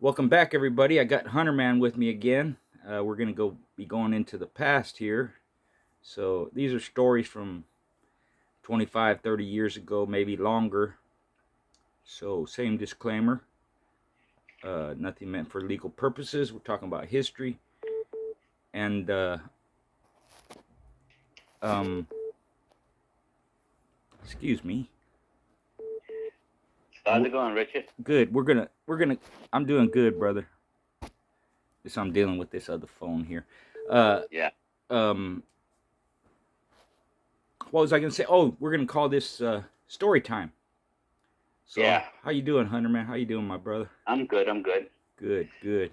Welcome back, everybody. I got Hunterman with me again. We're gonna be going into the past here. So these are stories from 25, 30 years ago, maybe longer. So same disclaimer. Nothing meant for legal purposes. We're talking about history, and excuse me. How's it going, Richard? Good. We're gonna. I'm doing good, brother. Just I'm dealing with this other phone here. Uh, Yeah, um, what was I gonna say? Oh, we're gonna call this story time. So yeah. how you doing, Hunter man? How you doing, my brother? I'm good. I'm good. Good, good.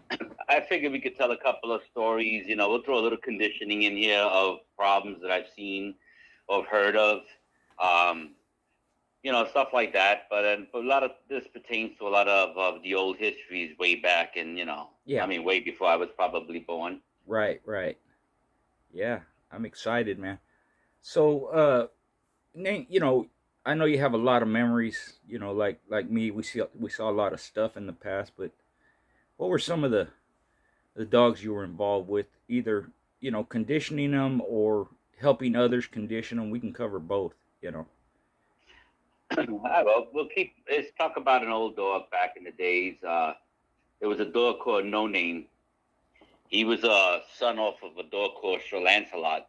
I figured we could tell a couple of stories. We'll throw a little conditioning in here of problems that I've seen or heard of, um, stuff like that. But a lot of this pertains to a lot of the old histories way back, and Yeah, way before I was probably born. right, right. Yeah, I'm excited, man. So, Nate, I know you have a lot of memories. Like me, we saw a lot of stuff in the past. But what were some of the dogs you were involved with? Either conditioning them or helping others condition them. We can cover both. You know. Well, let's talk about an old dog back in the days. There was a dog called No Name. He was a son off of a dog called Sir Lancelot,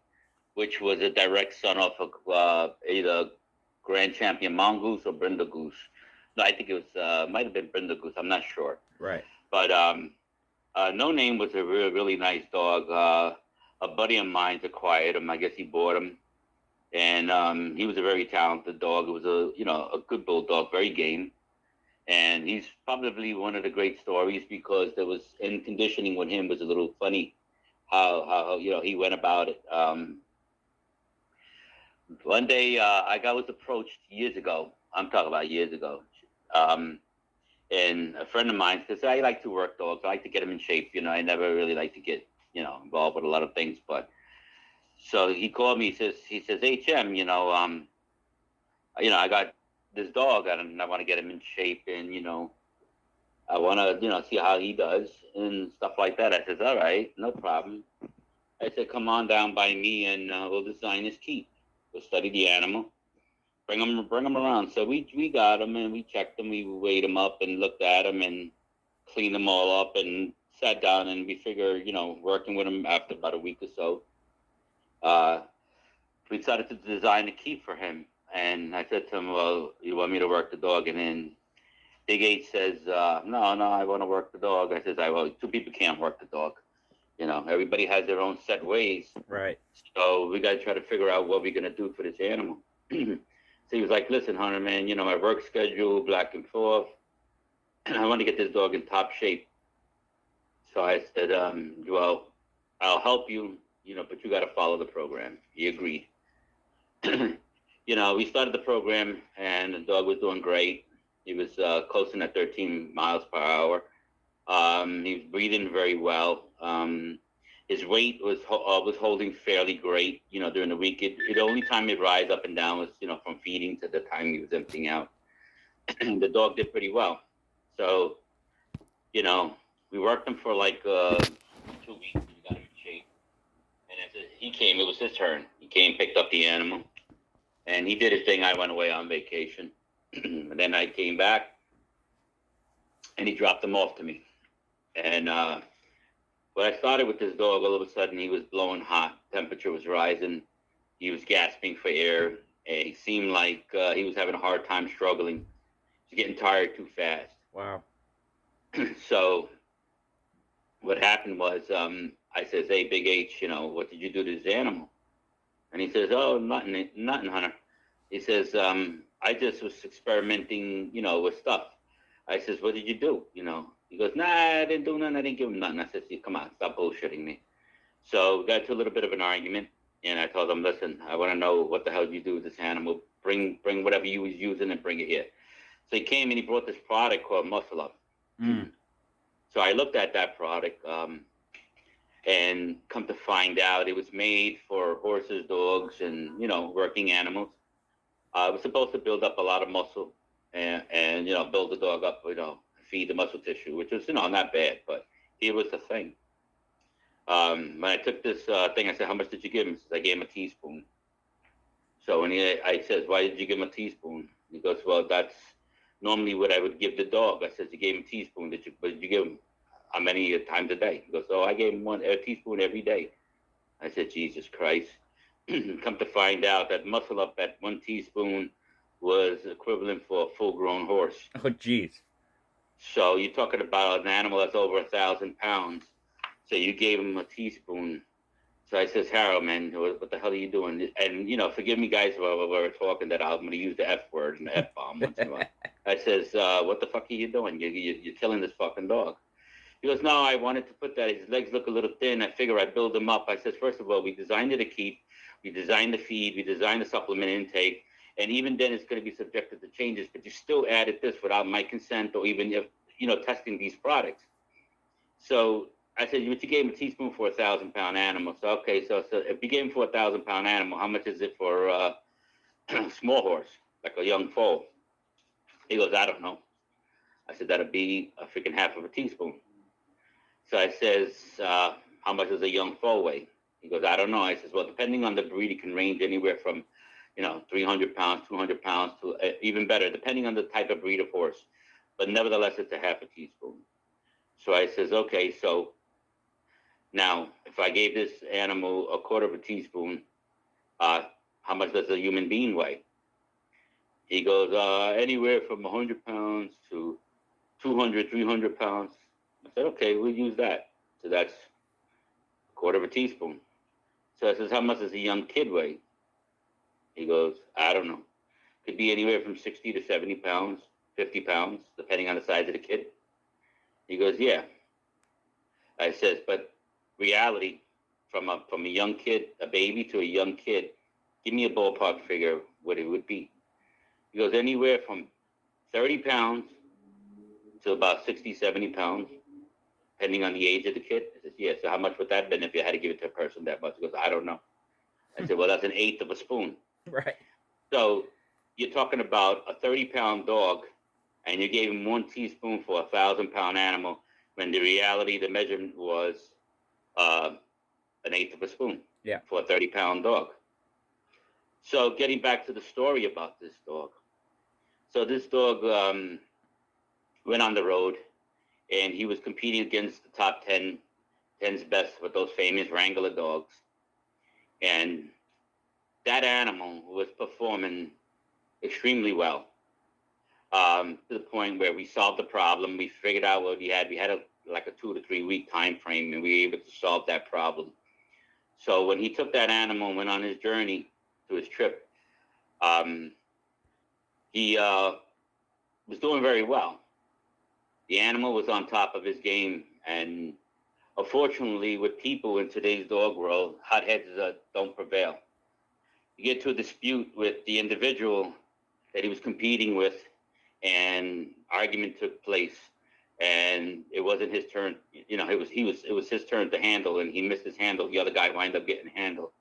which was a direct son off of either Grand Champion Mongoose or Brindle Goose. No, I think it was might have been Brindle Goose. I'm not sure, Right. but No Name was a really nice dog. A buddy of mine acquired him. I guess he bought him, and he was a very talented dog. It was a good bulldog, very game. And he's probably one of the great stories because there was in conditioning with him was a little funny how he went about it. One day, I was approached years ago. I'm talking about years ago. Um, and a friend of mine, because I like to work dogs, I like to get them in shape. I never really like to get involved with a lot of things. But so he called me. He says, HM, I got this dog, and I want to get him in shape, and I want to see how he does and stuff like that. I says, all right, no problem. I said, come on down by me, and we'll design his keep. We'll study the animal. Bring them around. So we got him and we checked him. We weighed him up and looked at him and cleaned them all up and sat down and we figure, working with him after about a week or so, uh, we decided to design a key for him. And I said to him, well, you want me to work the dog? And then Big H says, no, no, I want to work the dog. I says, well, two people can't work the dog. Everybody has their own set ways. Right. So we got to try to figure out what we're going to do for this animal. So he was like, listen, Hunter, man, my work schedule, back and forth. I want to get this dog in top shape. So I said, well, I'll help you, but you got to follow the program. He agreed. We started the program and the dog was doing great. He was closing at 13 miles per hour. He was breathing very well. His weight was holding fairly great. During the week, the only time it rise up and down was from feeding to the time he was emptying out. The dog did pretty well. So we worked him for like 2 weeks. We got him in shape, and as he came, it was his turn. He came, picked up the animal, and he did his thing. I went away on vacation, and then I came back, and he dropped him off to me. And when I started with this dog, all of a sudden he was blowing hot. Temperature was rising. He was gasping for air. And he seemed like he was having a hard time struggling. He was getting tired too fast. Wow. So what happened was I says, hey, Big H, what did you do to this animal? And he says, oh, nothing, nothing, Hunter. He says, I just was experimenting, with stuff. I says, what did you do? He goes, nah, I didn't do nothing. I didn't give him nothing. I said, come on, stop bullshitting me. So we got to a little bit of an argument. And I told him, listen, I want to know what the hell you do with this animal. Bring whatever you was using and bring it here. So he came and he brought this product called Muscle Up. Mm. So I looked at that product and come to find out it was made for horses, dogs, and, working animals. It was supposed to build up a lot of muscle and build the dog up, feed the muscle tissue, which was, not bad. But here was the thing. When I took this thing, I said, "How much did you give him?" He says, "I gave him a teaspoon." So I says, "Why did you give him a teaspoon?" He goes, "Well, that's normally what I would give the dog." I says, "You gave him a teaspoon. But did you give him how many times a day?" He goes, "Oh, I gave him a teaspoon every day." I said, "Jesus Christ." Come to find out that muscle up at 1 teaspoon was equivalent for a full-grown horse. Oh, jeez. So you're talking about an animal that's over 1,000 pounds. So you gave him a teaspoon. So I says, "Harold, man, what the hell are you doing?" And, forgive me, guys, while we're talking that I'm going to use the F word and the F bomb once in a while. I says, "What the fuck are you doing? You're killing this fucking dog." He goes, "No, I wanted to put that. His legs look a little thin. I figure I'd build him up." I says, "First of all, we designed it to keep. We designed the feed. We designed the supplement intake. And even then, it's going to be subjected to changes. But you still added this without my consent or even, if, testing these products." So I said, "But you gave him a teaspoon for 1,000-pound animal. So, okay, so if you gave him for 1,000-pound animal, how much is it for a small horse, like a young foal?" He goes, "I don't know." I said, "That'd be a freaking half of a teaspoon." So I says, "How much does a young foal weigh?" He goes, "I don't know." I says, "Well, depending on the breed, it can range anywhere from, 300 pounds, 200 pounds to even better, depending on the type of breed of horse. But nevertheless, it's a half a teaspoon." So I says, "Okay, so now if I gave this animal a quarter of a teaspoon, how much does a human being weigh?" He goes, "Anywhere from 100 pounds to 200, 300 pounds. I said, "Okay, we'll use that." So that's a quarter of a teaspoon. So I says, "How much does a young kid weigh?" He goes, "I don't know. Could be anywhere from 60 to 70 pounds, 50 pounds, depending on the size of the kid." He goes, "Yeah." I says, "But reality, from a young kid, a baby to a young kid, give me a ballpark figure what it would be." He goes, "Anywhere from 30 pounds to about 60, 70 pounds, depending on the age of the kid." I says, "Yeah, so how much would that have been if you had to give it to a person that much?" He goes, "I don't know." I said, "Well, that's an eighth of a spoon." Right. So you're talking about a 30-pound dog, and you gave him 1 teaspoon for a 1,000-pound animal, when the reality, the measurement was an eighth of a spoon. Yeah. For a 30-pound dog. So getting back to the story about this dog. So this dog went on the road, and he was competing against the top 10's best with those famous Wrangler dogs. And that animal was performing extremely well, to the point where we solved the problem. We figured out what we had. We had like a 2 to 3 week time frame, and we were able to solve that problem. So when he took that animal and went on his journey to his trip, he was doing very well. The animal was on top of his game, and unfortunately, with people in today's dog world, hotheads don't prevail. You get to a dispute with the individual that he was competing with, and argument took place, and it wasn't his turn. It was his turn to handle, and he missed his handle. The other guy wound up getting handled.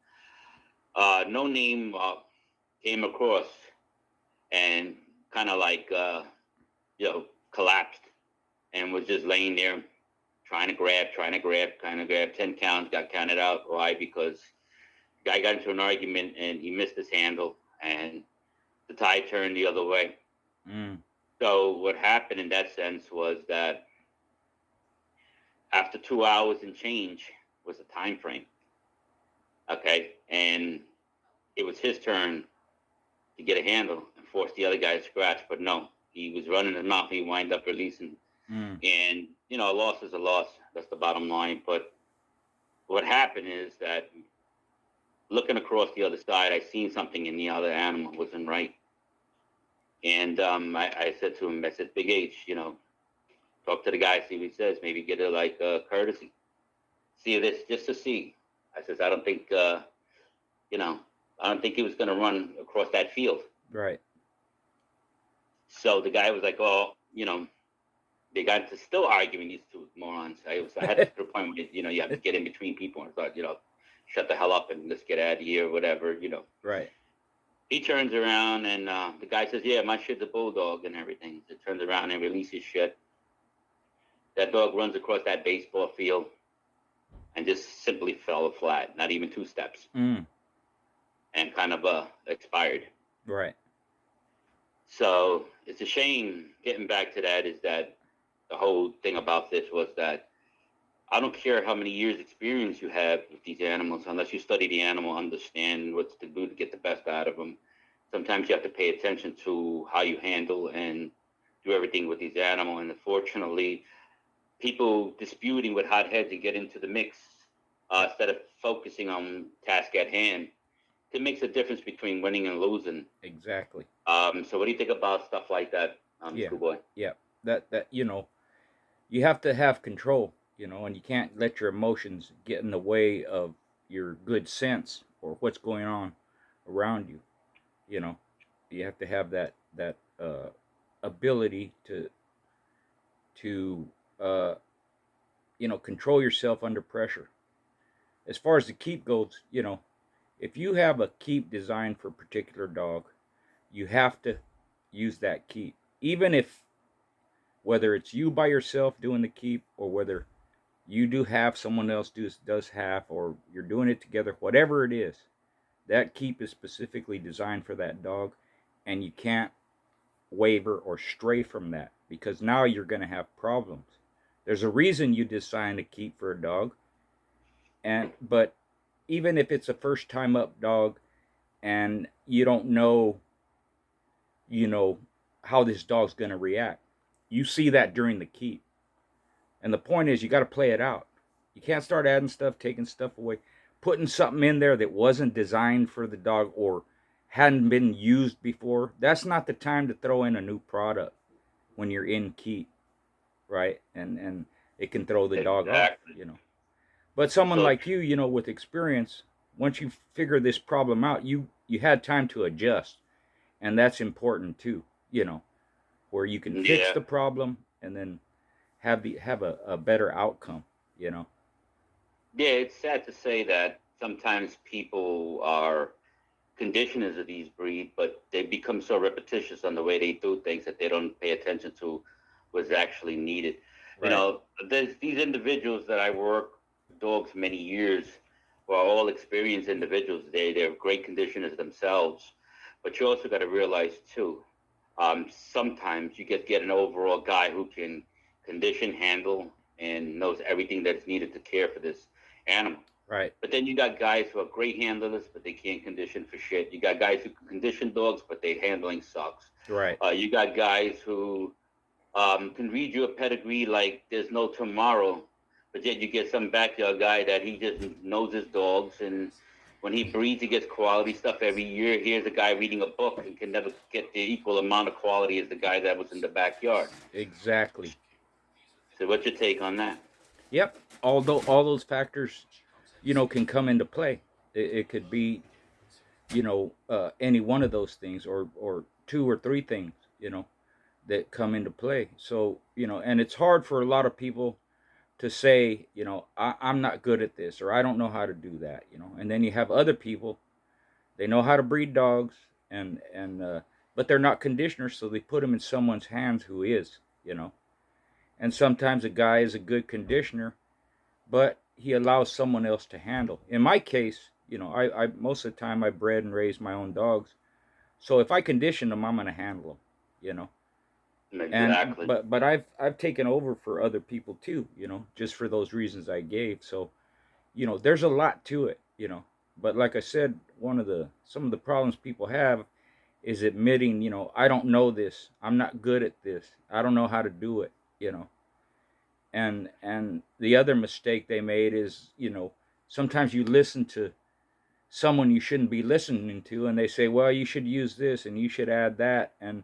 No Name came across and kind of like collapsed, and was just laying there trying to grab, kind of grab. 10 counts, got counted out. Why? Because the guy got into an argument and he missed his handle, and the tide turned the other way. Mm. So what happened in that sense was that after 2 hours and change was the time frame. Okay, and it was his turn to get a handle and force the other guy to scratch, but no, he was running his mouth. He wind up releasing, and a loss is a loss. That's the bottom line. But what happened is that looking across the other side, I seen something in the other animal wasn't right, and I said to him, I said, "Big H, talk to the guy, see what he says. Maybe get a courtesy, see this just to see." I says, "I don't think I don't think he was going to run across that field." Right. So the guy was like, "Oh, they got to still arguing, these two morons." I had to the point where you have to get in between people, and I thought, shut the hell up and let's get out of here, whatever. Right. He turns around and the guy says, "Yeah, my shit's a bulldog and everything." So he turns around and releases shit, That dog runs across that baseball field and just simply fell flat, not even 2 steps, Mm. and kind of expired. Right. So it's a shame. Getting back to that is that the whole thing about this was that I don't care how many years experience you have with these animals, unless you study the animal, understand what to do to get the best out of them. Sometimes you have to pay attention to how you handle and do everything with these animals. And unfortunately, people disputing with hot heads and get into the mix instead of focusing on task at hand. It makes a difference between winning and losing. Exactly. So what do you think about stuff like that, Yeah. Schoolboy? Yeah. That you have to have control, and you can't let your emotions get in the way of your good sense or what's going on around you. You know, you have to have that ability to uh, control yourself under pressure. As far as the keep goes, if you have a keep designed for a particular dog, you have to use that keep, even if whether it's you by yourself doing the keep or whether you do half, someone else does half, or you're doing it together, whatever it is, that keep is specifically designed for that dog, and you can't waver or stray from that because now you're going to have problems. There's a reason you design a keep for a dog, but even if it's a first time up dog and you don't know, you know how this dog's going to react, you see that during the keep. And the point is, you got to play it out. You can't start adding stuff, taking stuff away, putting something in there that wasn't designed for the dog or hadn't been used before. That's not the time to throw in a new product when you're in keep, right? And it can throw the dog Exactly. off. But someone So like you, with experience, once you figure this problem out, you had time to adjust, and that's important too. Where you can fix yeah, the problem and then have a better outcome. yeah, it's sad to say that sometimes people are conditioners of these breed, but they become so repetitious on the way they do things that they don't pay attention to what's actually needed. You Right. know, there's these individuals that I work with dogs many years who are all experienced individuals. They're great conditioners themselves, but you also got to realize too. Sometimes you get an overall guy who can condition, handle, and knows everything that's needed to care for this animal. Right. But then you got guys who are great handlers, but they can't condition for shit. You got guys who can condition dogs, but their handling sucks. Right. You got guys who can read you a pedigree like there's no tomorrow, but yet you get some backyard guy that he just knows his dogs, and when he breeds, he gets quality stuff every year. Here's a guy reading a book and can never get the equal amount of quality as the guy that was in the backyard. Exactly. So, what's your take on that? Yep. Although all those factors, can come into play. It could be, any one of those things, or two or three things, that come into play. So, and it's hard for a lot of people to say, I'm not good at this, or I don't know how to do that, And then you have other people, they know how to breed dogs, and but they're not conditioners, so they put them in someone's hands who is. And sometimes a guy is a good conditioner, but he allows someone else to handle. In my case, I most of the time I bred and raised my own dogs, so if I condition them, I'm going to handle them. You know, and Exactly. but I've taken over for other people too. Just for those reasons I gave. So there's a lot to it. But like I said, some of the problems people have is admitting, I don't know this. I'm not good at this. I don't know how to do it. You know, and the other mistake they made is, sometimes you listen to someone you shouldn't be listening to, and they say, well, you should use this and you should add that, and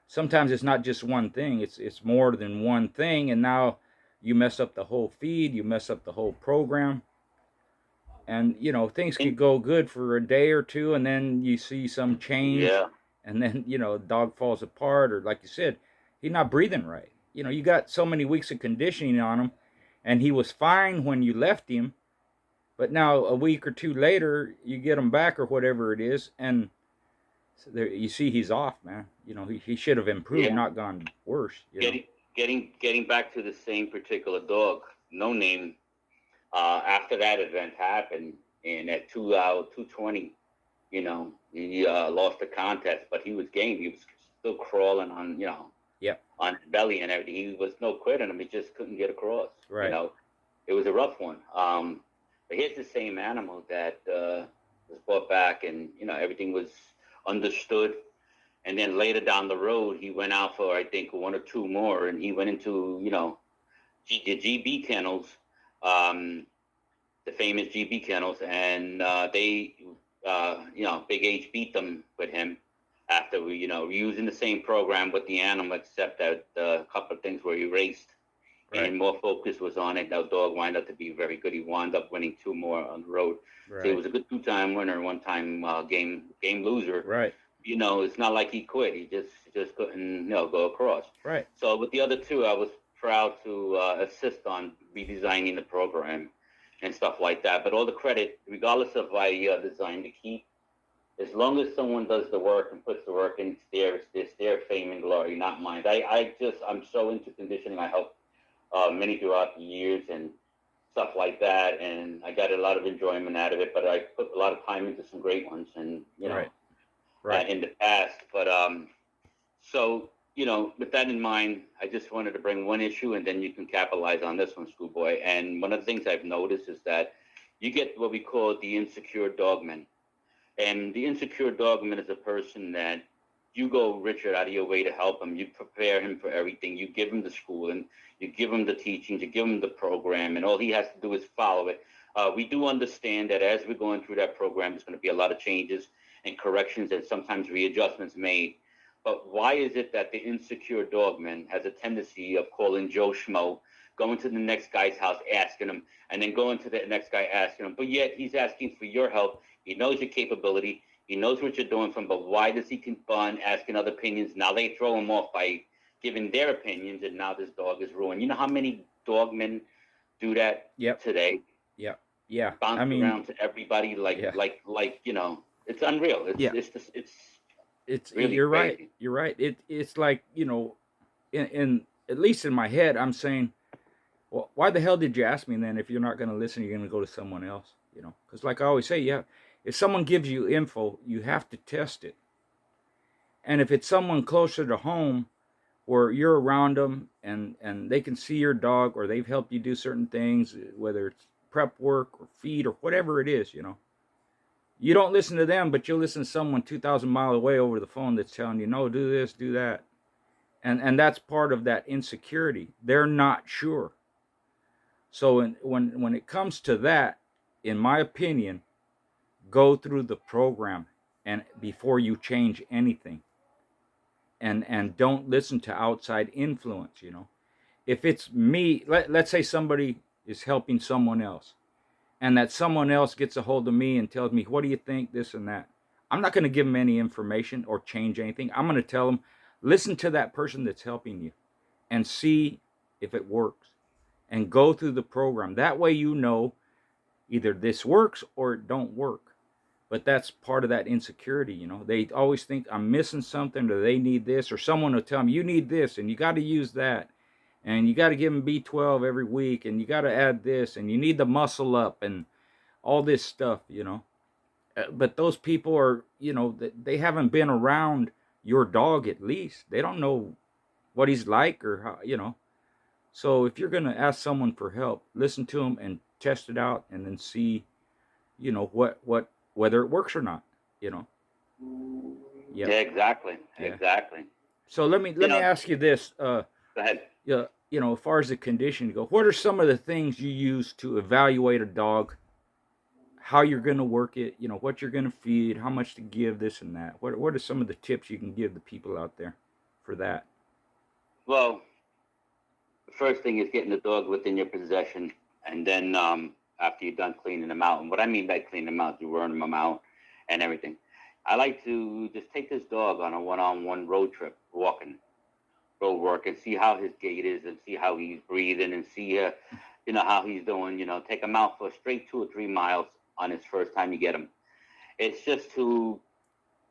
sometimes it's not just one thing, it's more than one thing, and now you mess up the whole feed, you mess up the whole program, and things And, could go good for a day or two, and then you see some change, yeah. and then the dog falls apart, or like you said, he's not breathing right. You got so many weeks of conditioning on him, and he was fine when you left him, but now a week or two later you get him back or whatever it is, and so there, you see he's off, man. He should have improved, Yeah. not gone worse. Getting getting back to the same particular dog, No Name. After that event happened, and at 2 20, he lost the contest, but he was game. He was still crawling on, Yep. on his belly and everything. He was no quit on him. He just couldn't get across. Right. It was a rough one. But here's the same animal that was brought back, and everything was understood. And then later down the road, he went out for I think one or two more, and he went into the GB kennels, the famous GB kennels, and they Big H beat them with him after we using the same program with the animal, except that a couple of things were erased. Right. And more focus was on it. Now, dog wound up to be very good. He wound up winning two more on the road. Right. So he was a good two-time winner, one-time game loser. Right. It's not like he quit. He just couldn't go across. Right. So with the other two, I was proud to assist on redesigning the program and stuff like that. But all the credit, regardless of I designed to keep, as long as someone does the work and puts the work in, it's their fame and glory, not mine. I'm so into conditioning. I help many throughout the years and stuff like that, and I got a lot of enjoyment out of it. But I put a lot of time into some great ones, and right. In the past. But so with that in mind, I just wanted to bring one issue, and then you can capitalize on this one, Schoolboy. And one of the things I've noticed is that you get what we call the insecure dogman. And the insecure dogman is a person that you go, Richard, out of your way to help him. You prepare him for everything. You give him the schooling. You give him the teachings. You give him the program. And all he has to do is follow it. We do understand that as we're going through that program, there's going to be a lot of changes and corrections and sometimes readjustments made. But why is it that the insecure dogman has a tendency of calling Joe Schmo, going to the next guy's house, asking him, and then going to the next guy asking him, but yet he's asking for your help. He knows your capability. He knows what you're doing from, but why does he keep on asking other opinions? Now they throw him off by giving their opinions, and now this dog is ruined. You know how many dogmen do that today? Yep. Yeah. Bounce around to everybody like it's unreal. It's really you're crazy. Right. You're right. It's like, in at least in my head, I'm saying, well, why the hell did you ask me then? If you're not going to listen, you're going to go to someone else, because like I always say, if someone gives you info, you have to test it. And if it's someone closer to home where you're around them and they can see your dog, or they've helped you do certain things, whether it's prep work or feed or whatever it is, you don't listen to them, but you'll listen to someone 2,000 miles away over the phone that's telling you, no, do this, do that. And that's part of that insecurity. They're not sure. So when it comes to that, in my opinion, go through the program and before you change anything. And don't listen to outside influence, If it's me, let's say somebody is helping someone else, and that someone else gets a hold of me and tells me, what do you think, this and that? I'm not going to give them any information or change anything. I'm going to tell them, listen to that person that's helping you and see if it works, and go through the program. That way either this works or it don't work. But that's part of that insecurity, They always think I'm missing something, or they need this, or someone will tell them, you need this, and you got to use that. And you got to give them B12 every week, and you got to add this, and you need the muscle up, and all this stuff, But those people are, they haven't been around your dog at least. They don't know what he's like or how, So if you're going to ask someone for help, listen to them and test it out, and then see, whether it works or not, Yep. Yeah, exactly. Yeah. Exactly. So let me ask you this. Go ahead. As far as the condition go, what are some of the things you use to evaluate a dog? How you're going to work it, what you're going to feed, how much to give, this and that. What are some of the tips you can give the people out there for that? Well, the first thing is getting the dog within your possession, and then after you're done cleaning them out. And what I mean by cleaning them out, you're wearing them out and everything. I like to just take this dog on a one-on-one road trip, road work, and see how his gait is, and see how he's breathing, and see, how he's doing. Take him out for a straight 2 or 3 miles on his first time you get him. It's just to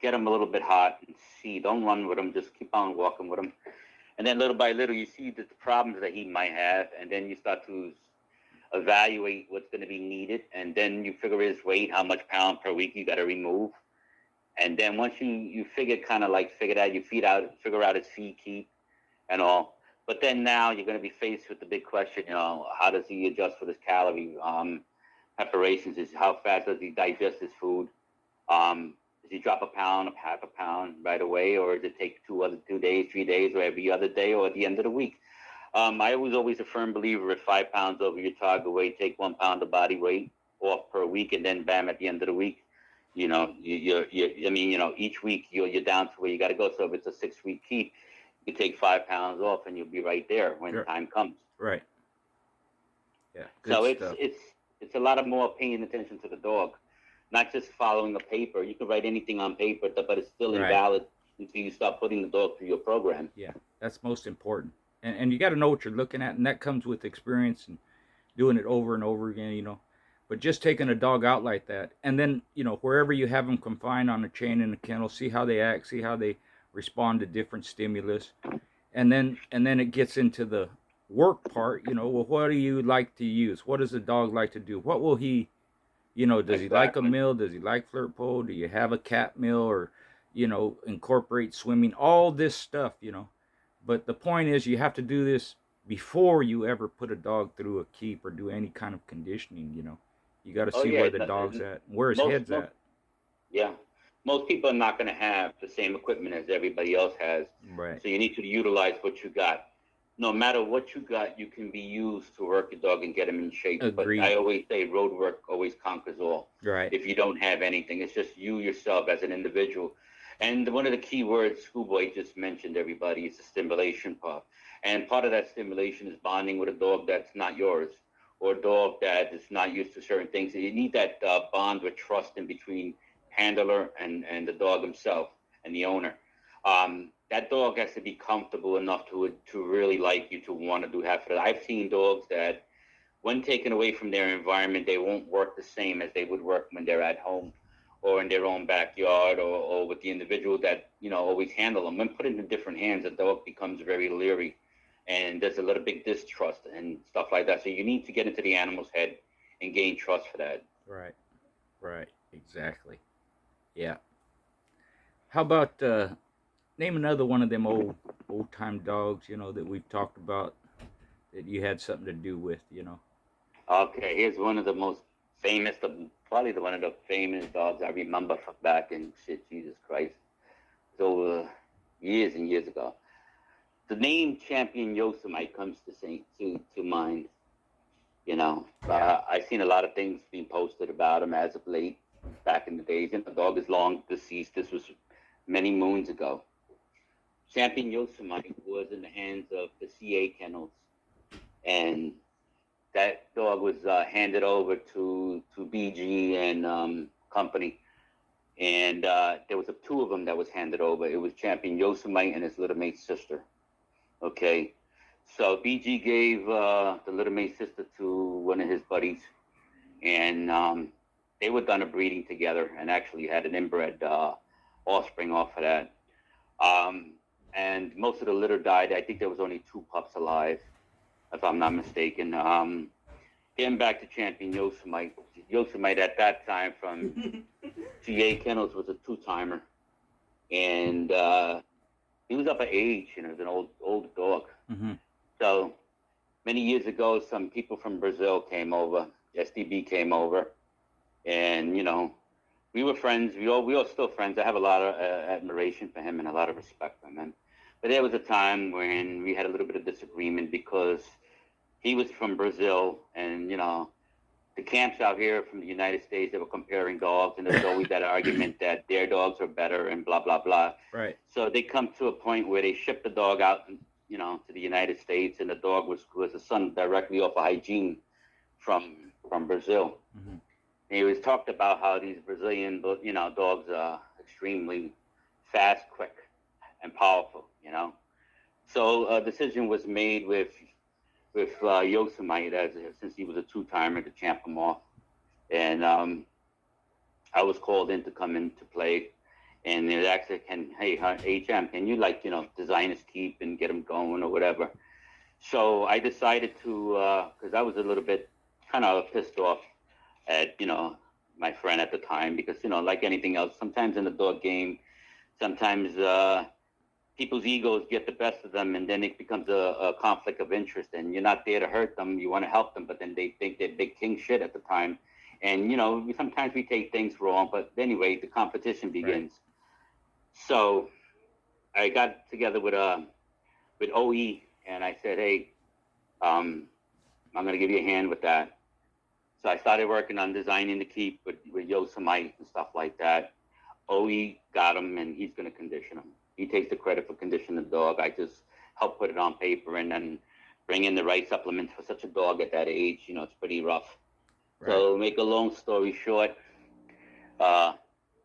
get him a little bit hot and see. Don't run with him. Just keep on walking with him. And then little by little, you see the problems that he might have, and then you start to evaluate what's going to be needed, and then you figure his weight, how much pound per week you got to remove. And then once you figure that, you figure out his feed keep and all. But then now you're going to be faced with the big question, how does he adjust for this calorie preparations? Is how fast does he digest his food? Does he drop a pound, half a pound right away, or does it take 2 days, 3 days, or every other day, or at the end of the week? I was always a firm believer: if 5 pounds over your target weight, take 1 pound of body weight off per week, and then bam, at the end of the week, each week you're down to where you got to go. So if it's a 6-week keep, you take 5 pounds off, and you'll be right there when Sure. time comes. Right. Yeah. Good So stuff. it's a lot of more paying attention to the dog, not just following a paper. You can write anything on paper, but it's still invalid until you start putting the dog through your program. Yeah, that's most important. And you got to know what you're looking at, and that comes with experience and doing it over and over again, But just taking a dog out like that, and then, wherever you have them confined on a chain in a kennel, see how they act, see how they respond to different stimulus. And then it gets into the work part, well, what do you like to use? What does the dog like to do? What will he, does he like a meal? Does he like flirt pole? Do you have a cat meal, or, incorporate swimming? All this stuff, But the point is, you have to do this before you ever put a dog through a keep or do any kind of conditioning, You got to see where the dog's at, where his head's at. Yeah. Most people are not going to have the same equipment as everybody else has. Right. So you need to utilize what you got. No matter what you got, you can be used to work your dog and get him in shape. Agreed. But I always say road work always conquers all. Right. If you don't have anything, it's just you yourself as an individual. And one of the key words Schoolboy just mentioned, everybody, is the stimulation part. And part of that stimulation is bonding with a dog that's not yours, or a dog that is not used to certain things. You need that bond with trust in between handler and the dog himself and the owner. That dog has to be comfortable enough to really like you, to want to do half of it. I've seen dogs that, when taken away from their environment, they won't work the same as they would work when they're at home or in their own backyard, or with the individual that, always handle them. When put into different hands, the dog becomes very leery, and there's a little big distrust and stuff like that. So you need to get into the animal's head and gain trust for that. Right, exactly. Yeah. How about name another one of them old time dogs, that we've talked about, that you had something to do with, Okay, here's one of the most famous, probably one of the famous dogs I remember from back in Jesus Christ. It's over years and years ago. The name Champion Yosemite comes to mind. I've seen a lot of things being posted about him as of late, back in the days, and the dog is long deceased. This was many moons ago. Champion Yosemite was in the hands of the CA kennels, and that dog was handed over to BG and company, and there was 2 of them that was handed over. It was Champion Yosemite and his little mate sister. Okay, so BG gave the little mate sister to one of his buddies, and they were done a breeding together, and actually had an inbred offspring off of that. And most of the litter died. I think there was only 2 pups alive, if I'm not mistaken. Getting back to Champion Yosemite. Yosemite at that time from GA Kennels was a 2-timer. And he was up at age, he was an old dog. Mm-hmm. So many years ago, some people from Brazil came over, SDB came over, and, we were friends. We are still friends. I have a lot of admiration for him and a lot of respect for him. But there was a time when we had a little bit of disagreement, because he was from Brazil, and, the camps out here from the United States, they were comparing dogs, and there was always that argument that their dogs are better and blah, blah, blah. Right. So they come to a point where they ship the dog out, to the United States, and the dog was a son directly off of hygiene from Brazil. Mm-hmm. And he was talked about how these Brazilian, dogs are extremely fast, quick, and powerful, So a decision was made with Yosemite, since he was a 2-timer, to champ him off. And I was called in to come into play. And they actually hey, HM, can you like, design his keep and get him going or whatever? So I decided to, because I was a little bit kind of pissed off at, my friend at the time, because, like anything else, sometimes in the dog game, sometimes people's egos get the best of them, and then it becomes a conflict of interest, and you're not there to hurt them. You want to help them, but then they think they're big king shit at the time. And, sometimes we take things wrong, but anyway, the competition Right. begins. So I got together with OE, and I said, hey, I'm going to give you a hand with that. So I started working on designing the keep with Yosemite and stuff like that. OE got him, and he's going to condition him. He takes the credit for conditioning the dog. I just help put it on paper and then bring in the right supplements for such a dog at that age. It's pretty rough. Right. So make a long story short, uh,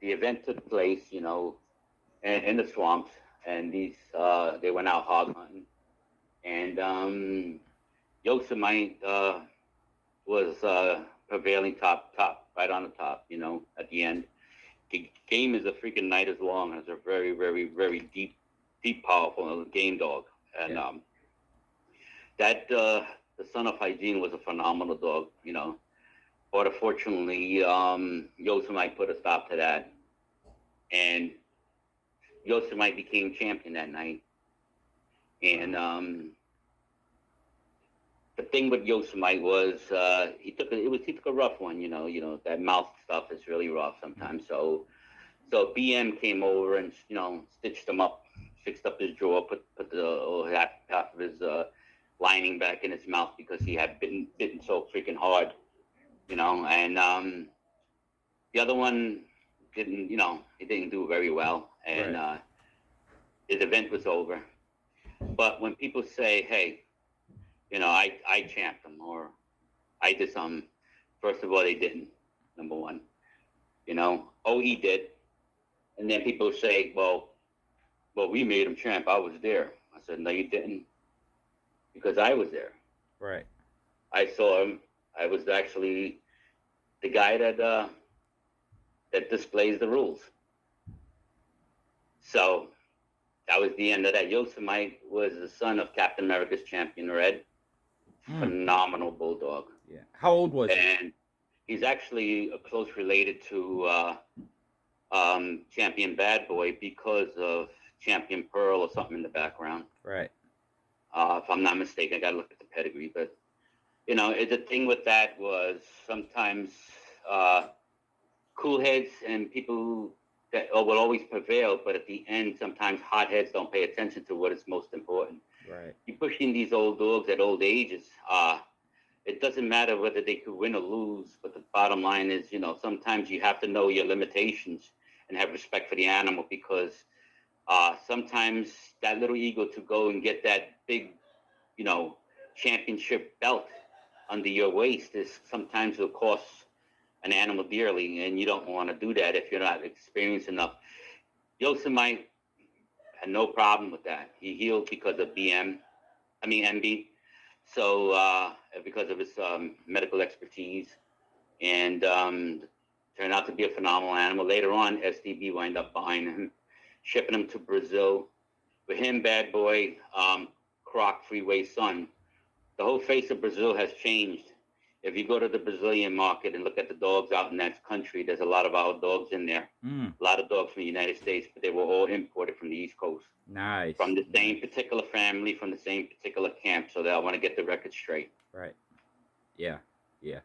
the event took place, in the swamps, and they went out hog hunting, and Yosemite was prevailing top, right on the top, at the end. The game is a freaking night as long, and it's a very, very, very deep, powerful game dog. And Yeah. That the son of Hygiene was a phenomenal dog, But unfortunately, Yosemite put a stop to that, and Yosemite became champion that night. And the thing with Yosemite was he took a rough one, that mouth stuff is really rough Mm. sometimes. So BM came over and stitched him up, fixed up his jaw, put the half of his lining back in his mouth because he had bitten so freaking hard, And the other one didn't, he didn't do very well, and Right. his event was over. But when people say, hey, I champed him or I did something, first of all, they didn't. Number one, oh, he did. And then people say, well, we made him champ. I was there. I said, no, you didn't, because I was there. Right. I saw him. I was actually the guy that displays the rules. So that was the end of that. Yosemite was the son of Captain America's champion, Red. Mm. Phenomenal bulldog. Yeah. How old was he? And he's actually close related to Champion Bad Boy because of Champion Pearl or something in the background. Right. If I'm not mistaken, I got to look at the pedigree. But, the thing with that was sometimes cool heads and people that will always prevail, but at the end, sometimes hot heads don't pay attention to what is most important. Right. You're pushing these old dogs at old ages. It doesn't matter whether they could win or lose, but the bottom line is, sometimes you have to know your limitations and have respect for the animal, because sometimes that little ego to go and get that big, championship belt under your waist is sometimes will cost an animal dearly, and you don't want to do that if you're not experienced enough. Yosemite had no problem with that. He healed because of MB. So because of his medical expertise, and turned out to be a phenomenal animal. Later on, SDB wound up buying him, shipping him to Brazil. With him, Bad Boy, Croc, Freeway Sun, the whole face of Brazil has changed. If you go to the Brazilian market and look at the dogs out in that country, there's a lot of our dogs in there. Mm. A lot of dogs from the United States, but they were all imported from the East Coast, Nice. from the same Nice. particular family, from the same particular camp. So that I want to get the record straight. Right. Yeah. Yeah.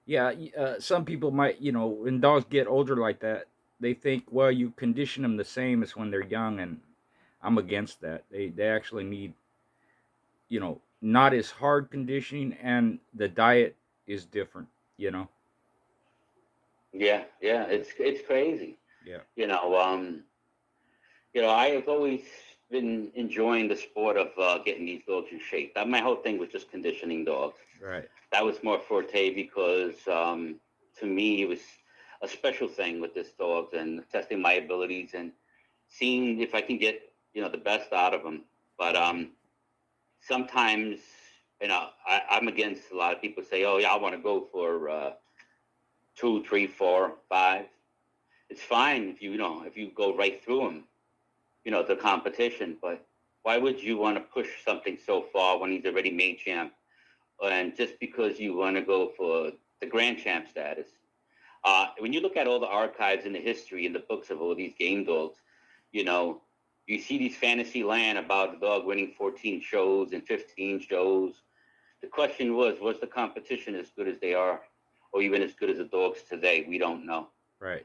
Yeah. Some people might, when dogs get older like that, they think, well, you condition them the same as when they're young, and I'm against that. They actually need, not as hard conditioning, and the diet is different. You know. Yeah, yeah, Yeah. it's crazy. Yeah. You know, um, I have always been enjoying the sport of getting these dogs in shape. My whole thing was just conditioning dogs. Right. That was more forte because to me it was a special thing with this dog and testing my abilities and seeing if I can get the best out of them. But sometimes I'm against a lot of people say, oh yeah, I want to go for 2, 3, 4, 5. it's fine if if you go right through them, the competition. But why would you want to push something so far when he's already made champ? And just because you want to go for the grand champ status. When you look at all the archives and the history and the books of all these game dogs, you know, you see these fantasy land about the dog winning 14 shows and 15 shows. The question was the competition as good as they are, or even as good as the dogs today? We don't know. Right.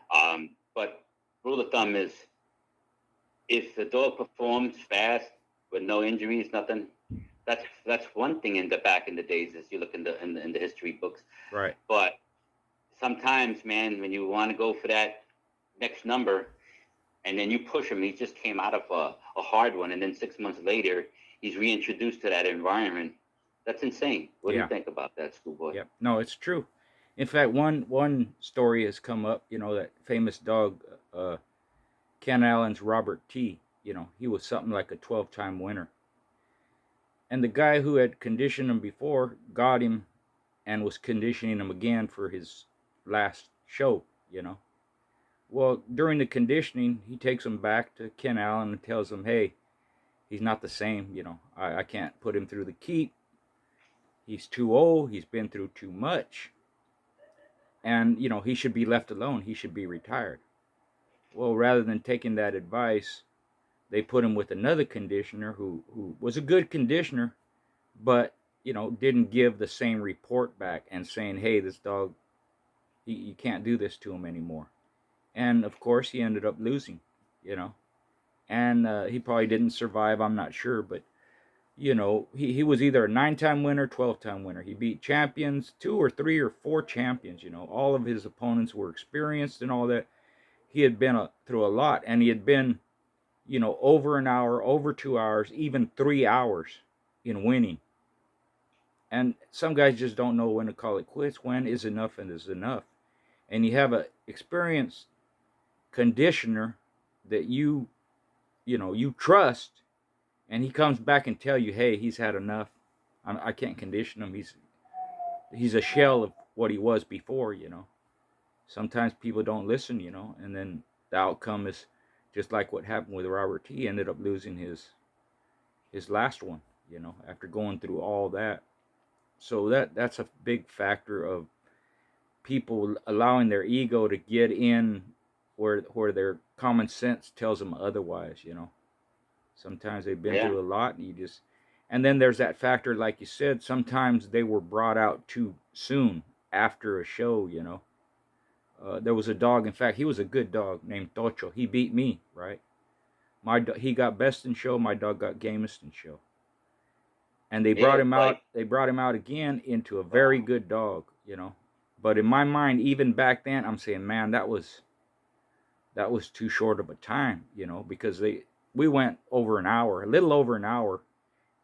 But rule of thumb is if the dog performs fast with no injuries, nothing, that's one thing in the back in the days as you look in the history books. Right. But sometimes, man, when you want to go for that next number and then you push him, he just came out of a hard one, and then 6 months later he's reintroduced to that environment. That's insane. What do you Yeah. think about that, Schoolboy? Yep. No, it's true. In fact, one story has come up. That famous dog, Ken Allen's Robert T. He was something like a 12-time winner, and the guy who had conditioned him before got him and was conditioning him again for his last show. Well, during the conditioning, he takes him back to Ken Allen and tells him, "Hey, he's not the same. I can't put him through the keep. He's too old. He's been through too much. And, he should be left alone. He should be retired." Well, rather than taking that advice, they put him with another conditioner who was a good conditioner, but, didn't give the same report back and saying, "Hey, this dog, you can't do this to him anymore." And, of course, he ended up losing, you know. And he probably didn't survive, I'm not sure, but he was either a 9-time winner, 12-time winner. He beat champions, 2 or 3 or 4 champions. All of his opponents were experienced and all that. He had been through a lot, and he had been, over an hour, over 2 hours, even 3 hours in winning. And some guys just don't know when to call it quits. When is enough and is enough. And you have an experienced conditioner that you trust, and he comes back and tell you, "Hey, he's had enough. I can't condition him. He's a shell of what he was before." Sometimes people don't listen, and then the outcome is just like what happened with Robert T. He ended up losing his last one, after going through all that. So that's a big factor of people allowing their ego to get in where their common sense tells them otherwise. Sometimes they've been Yeah. through a lot, and then there's that factor, like you said, sometimes they were brought out too soon after a show. There was a dog, in fact, he was a good dog named Tocho. He beat me, right? He got best in show, my dog got gamest in show. And they brought Yeah. him out, again into a very good dog. But in my mind, even back then, I'm saying, man, that was too short of a time, because we went over an hour, a little over an hour,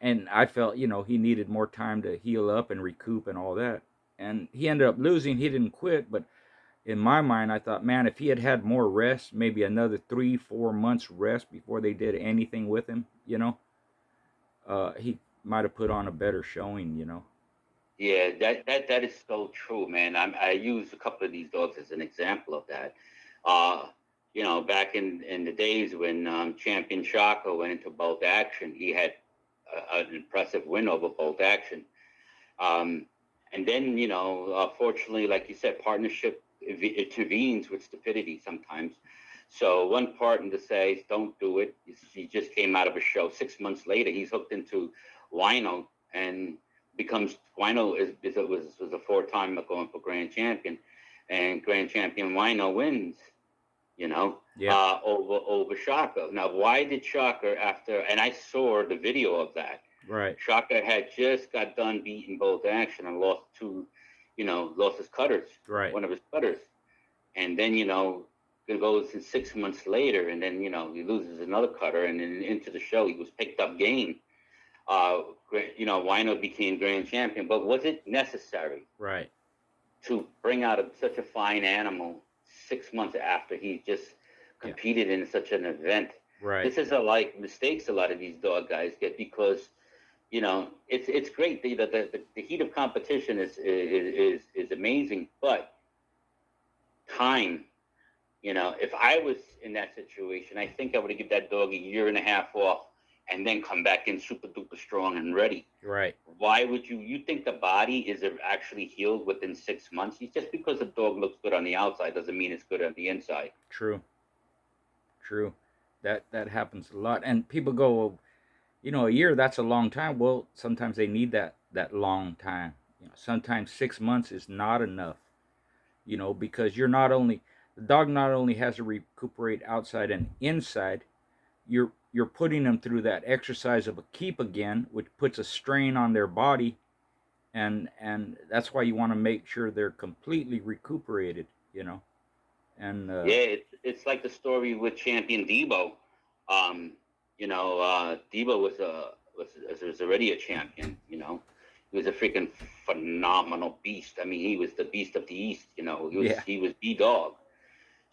and I felt, he needed more time to heal up and recoup and all that. And he ended up losing. He didn't quit, but in my mind, I thought, man, if he had had more rest, maybe another 3-4 months rest before they did anything with him, he might have put on a better showing. Yeah, that is so true, man. I use a couple of these dogs as an example of that. Uh, back in the days when Champion Shaka went into bolt action, he had an impressive win over bolt action. Um, and then, fortunately, like you said, partnership intervenes with stupidity sometimes. So one partner says, "Don't do it." He just came out of a show. 6 months later, he's hooked into wino and becomes wino was a 4-time going for grand champion, and grand champion wino wins. Yeah. Over Shaka. Now, why did Shaka after? And I saw the video of that. Right. Shaka had just got done beating both action and lost lost his cutters, Right. one of his cutters. And then, it goes in 6 months later, and then, he loses another cutter, and then into the show, he was picked up game. Wino became grand champion, but was it necessary Right. to bring out such a fine animal 6 months after he just competed in such an event? Right. This is mistakes a lot of these dog guys get because it's great. The heat of competition is amazing, but time, If I was in that situation, I think I would give that dog a year and a half off and then come back in super duper strong and ready. Right. Why would you think the body is actually healed within 6 months? Just because the dog looks good on the outside doesn't mean it's good on the inside. True. True. That happens a lot. And people go, well, a year, that's a long time. Well, sometimes they need that long time. Sometimes 6 months is not enough. Because the dog not only has to recuperate outside and inside, you're putting them through that exercise of a keep again, which puts a strain on their body, and that's why you want to make sure they're completely recuperated. And Yeah, it's like the story with champion Debo. Debo was already a champion. He was a freaking phenomenal beast. I mean, he was the beast of the East. He was the dog.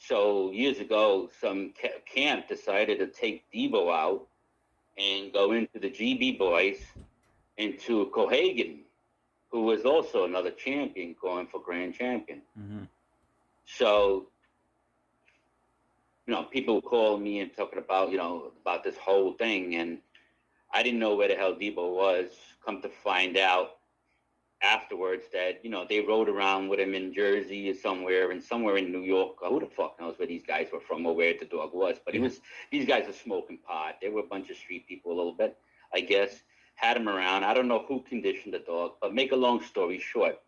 So years ago, some camp decided to take Debo out and go into the GB boys, into Cohagen, who was also another champion going for grand champion. Mm-hmm. So, people call me and talking about, about this whole thing. And I didn't know where the hell Debo was. Come to find out afterwards that, they rode around with him in Jersey or somewhere in New York. Who the fuck knows where these guys were from or where the dog was. But these guys are smoking pot. They were a bunch of street people a little bit, I guess. Had him around. I don't know who conditioned the dog, but make a long story short,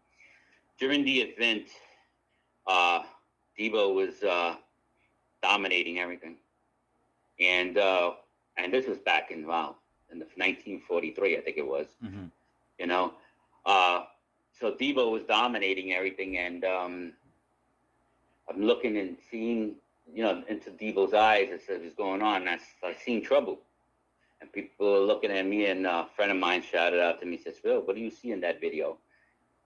during the event, Debo was dominating everything. And this was back in 1943, I think it was. Mm-hmm. So Debo was dominating everything, and I'm looking and seeing, into Debo's eyes as to what's going on. And I seen trouble, and people are looking at me. And a friend of mine shouted out to me, says, "Phil, what do you see in that video?"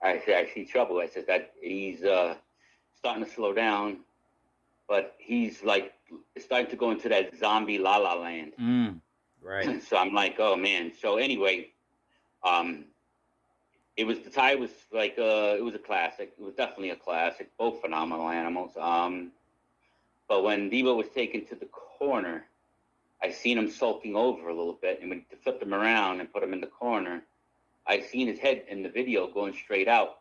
I said, "I see trouble." I said that he's starting to slow down, but he's like starting to go into that zombie la la land. Right. So I'm like, oh man. So anyway, the tie was like it was a classic. It was definitely a classic. Both phenomenal animals. But when Debo was taken to the corner, I seen him sulking over a little bit, and when to flip him around and put him in the corner, I seen his head in the video going straight out,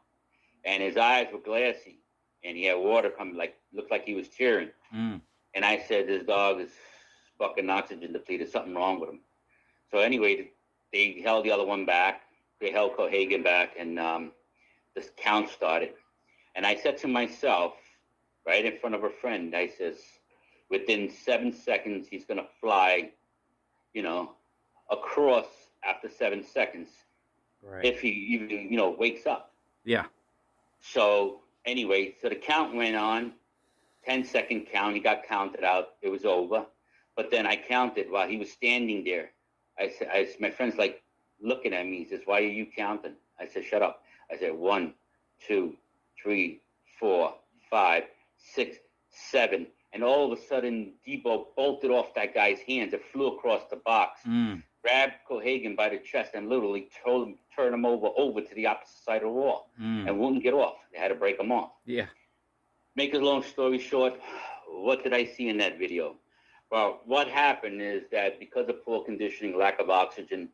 and his eyes were glassy, and he had water coming, looked like he was tearing. And I said, this dog is fucking oxygen depleted. Something wrong with him. So anyway, they held the other one back. They held Cohagen back, and this count started. And I said to myself, right in front of a friend, I says, within 7 seconds, he's going to fly, across after 7 seconds. Right. If he even, wakes up. Yeah. So anyway, so the count went on, 10-second count. He got counted out. It was over. But then I counted while he was standing there. I said, my friend's like looking at me. He says, "Why are you counting?" I said, "Shut up." I said, 1, 2, 3, 4, 5, 6, 7. And all of a sudden, Debo bolted off that guy's hands. It flew across the box, grabbed Cohagen by the chest, and literally turned him over to the opposite side of the wall, and wouldn't get off. They had to break him off. Yeah. Make a long story short, what did I see in that video? Well, what happened is that because of poor conditioning, lack of oxygen,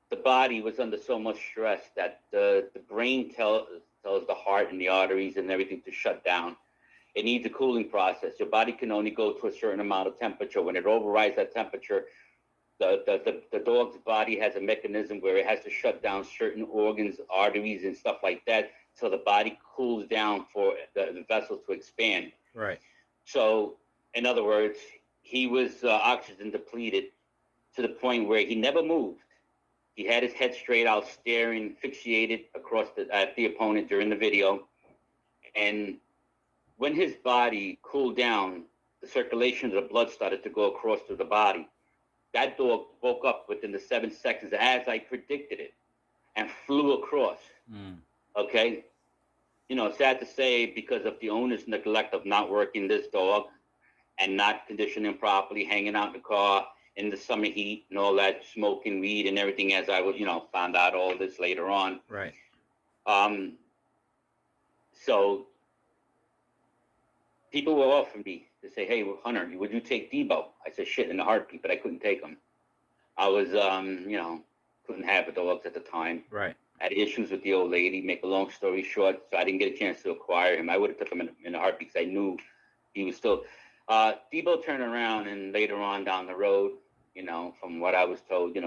the body was under so much stress that the brain tells the heart and the arteries and everything to shut down. It needs a cooling process. Your body can only go to a certain amount of temperature. When it overrides that temperature, the dog's body has a mechanism where it has to shut down certain organs, arteries, and stuff like that, so the body cools down for the vessels to expand. Right. So, in other words, he was oxygen depleted to the point where he never moved. He had his head straight out, staring, fixated across at the opponent during the video. And when his body cooled down, the circulation of the blood started to go across through the body. That dog woke up within the 7 seconds, as I predicted it, and flew across. Okay? Sad to say, because of the owner's neglect of not working this dog and not conditioning properly, hanging out in the car in the summer heat and all that, smoking weed and everything, as I would, found out all this later on. Right. So people were offering me to say, hey, Hunter, would you take Debo? I said, shit, in a heartbeat, but I couldn't take him. I was, couldn't have the dogs at the time. Right. I had issues with the old lady. Make a long story short, so I didn't get a chance to acquire him. I would have took him in a heartbeat because I knew he was still. Debo turned around and later on down the road, from what I was told,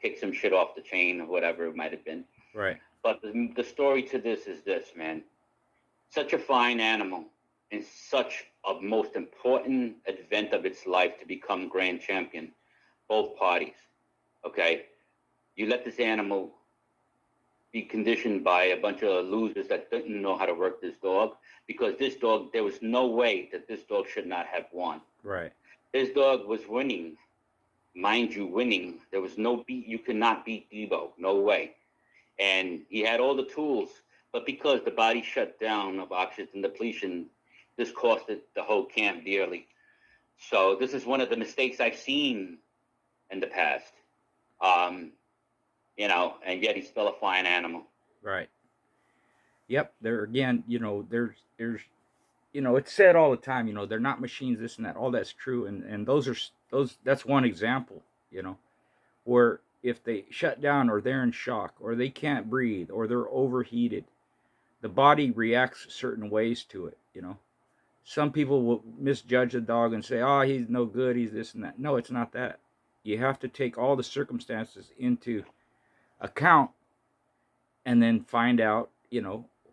kicked some shit off the chain or whatever it might have been. Right. But the story to this is this, man. Such a fine animal and such a most important event of its life to become grand champion, both parties. Okay? You let this animal be conditioned by a bunch of losers that didn't know how to work this dog, because this dog, there was no way that this dog should not have won. Right. This dog was winning, mind you, winning. There was no beat. You could not beat Debo. No way. And he had all the tools, but because the body shut down of oxygen depletion, this costed the whole camp dearly. So this is one of the mistakes I've seen in the past. And yet he's still a fine animal. Right. Yep. There again, there's it's said all the time, they're not machines, this and that. All that's true, and that's one example, where if they shut down or they're in shock or they can't breathe or they're overheated, the body reacts certain ways to it. Some people will misjudge the dog and say, "Oh, he's no good, he's this and that." No, it's not that. You have to take all the circumstances into account and then find out,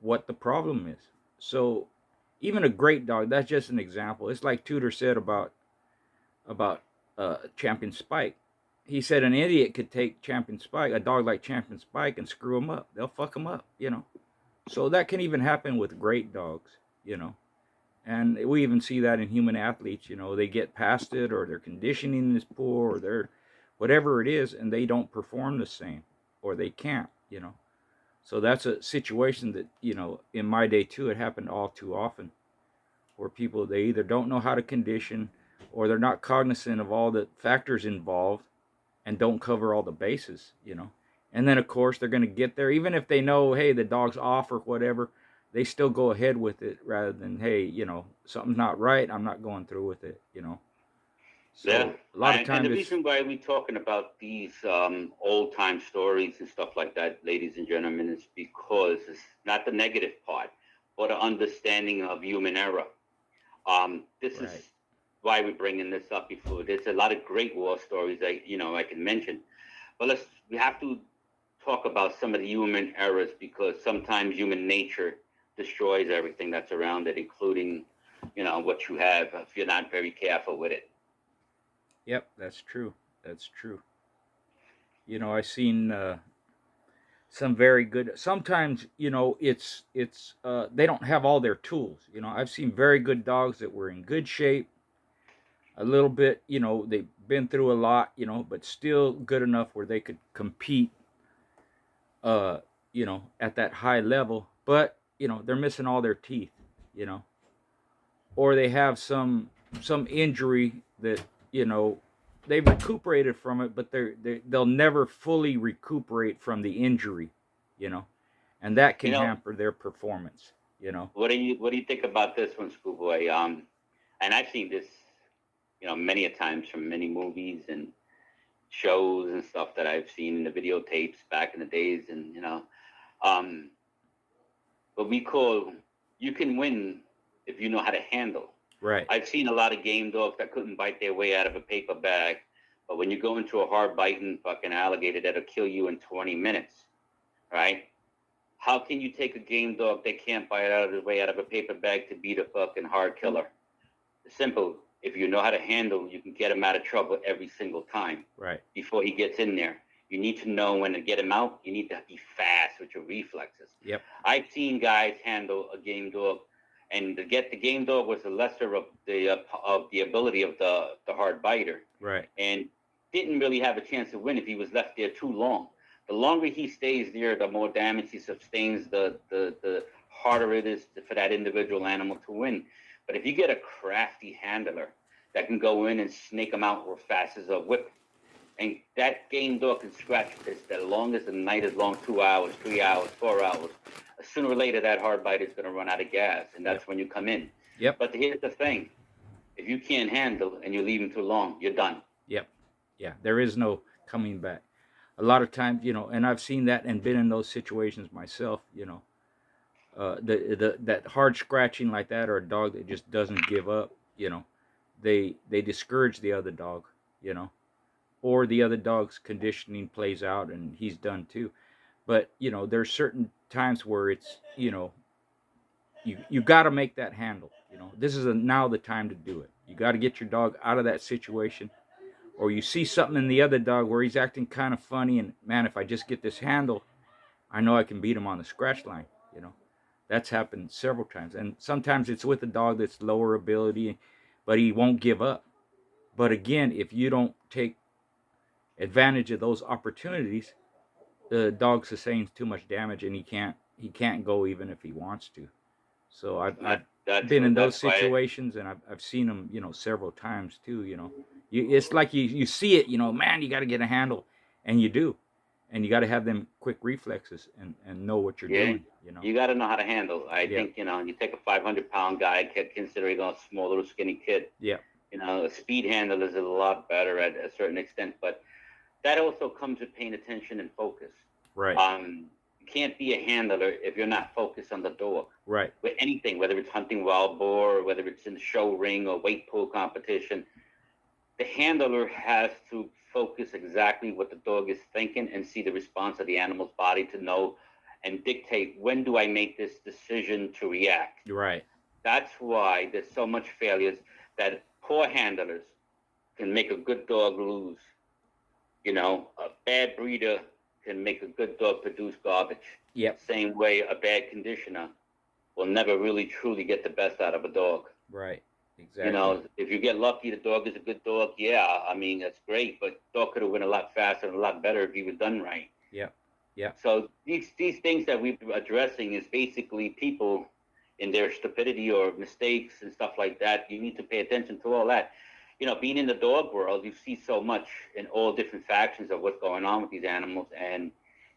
what the problem is. So even a great dog, that's just an example. It's like Tudor said about Champion Spike. He said an idiot could take Champion Spike, a dog like Champion Spike, and screw him up. They'll fuck him up, So that can even happen with great dogs, And we even see that in human athletes, they get past it, or their conditioning is poor, or they're whatever it is, and they don't perform the same, or they can't, So that's a situation that, in my day too, it happened all too often, where people, they either don't know how to condition, or they're not cognizant of all the factors involved and don't cover all the bases, And then, of course, they're going to get there, even if they know, hey, the dog's off or whatever, they still go ahead with it rather than, hey, something's not right, I'm not going through with it, So yeah. a lot of times, and the reason why we're talking about these old-time stories and stuff like that, ladies and gentlemen, is because it's not the negative part, but an understanding of human error. This Right. is why we're bringing this up before. There's a lot of great war stories I can mention, but we have to talk about some of the human errors, because sometimes human nature destroys everything that's around it, including, what you have if you're not very careful with it. Yep, that's true. That's true. I've seen some very good. Sometimes, it's they don't have all their tools. I've seen very good dogs that were in good shape, a little bit. They've been through a lot. But still good enough where they could compete. At that high level, but they're missing all their teeth. Or they have some injury that they've recuperated from it, but they'll never fully recuperate from the injury, and that can hamper their performance. What do you think about this one, Schoolboy? And I've seen this, many a times from many movies and shows and stuff that I've seen in the videotapes back in the days, and what we call, you can win if you know how to handle. Right. I've seen a lot of game dogs that couldn't bite their way out of a paper bag, but when you go into a hard biting fucking alligator that'll kill you in 20 minutes, right? How can you take a game dog that can't bite out of his way out of a paper bag to beat a fucking hard killer? It's simple. If you know how to handle, you can get him out of trouble every single time. Right. Before he gets in there. You need to know when to get him out. You need to be fast with your reflexes. Yep. I've seen guys handle a game dog, and the game dog was the lesser of the ability of the hard biter. Right. And didn't really have a chance to win if he was left there too long. The longer he stays there, the more damage he sustains, the harder it is for that individual animal to win. But if you get a crafty handler that can go in and snake them out real fast as a whip, and that game dog can scratch this the longest, the night is long, 2 hours, 3 hours, 4 hours. Sooner or later, that hard bite is going to run out of gas, and that's when you come in. Yep. But here's the thing. If you can't handle and you leave him too long, you're done. Yep. Yeah. There is no coming back. A lot of times, and I've seen that and been in those situations myself. The that hard scratching like that, or a dog that just doesn't give up. They discourage the other dog. You know, or the other dog's conditioning plays out and he's done too. But there's certain times where it's you got to make that handle. This is now the time to do it. You got to get your dog out of that situation, or you see something in the other dog where he's acting kind of funny, and man, if I just get this handle, I know I can beat him on the scratch line. That's happened several times, and sometimes it's with a dog that's lower ability, but he won't give up. But again, if you don't take advantage of those opportunities, the dog sustains too much damage, and he can't go even if he wants to. So I've been in those That's why. situations, and I've seen them, several times too. It's like you see it, man, you got to get a handle, and you do, and you got to have them quick reflexes and know what you're Yeah, doing. you got to know how to handle. I Yeah, think you take a 500-pound guy, considering a small little skinny kid. yeah, A speed handle is a lot better at a certain extent, but that also comes with paying attention and focus. right, You can't be a handler if you're not focused on the dog. right, With anything, whether it's hunting wild boar, whether it's in the show ring or weight pull competition, the handler has to focus exactly what the dog is thinking and see the response of the animal's body to know and dictate, when do I make this decision to react. right. That's why there's so much failures, that poor handlers can make a good dog lose. A bad breeder can make a good dog produce garbage. Yep, Same way a bad conditioner will never really truly get the best out of a dog. right, exactly. If you get lucky, the dog is a good dog. Yeah, I mean, that's great, but dog could have went a lot faster and a lot better if he was done right. Yep, yep, So these things that we're addressing is basically people in their stupidity or mistakes and stuff like that. You need to pay attention to all that. Being in the dog world, you see so much in all different factions of what's going on with these animals, and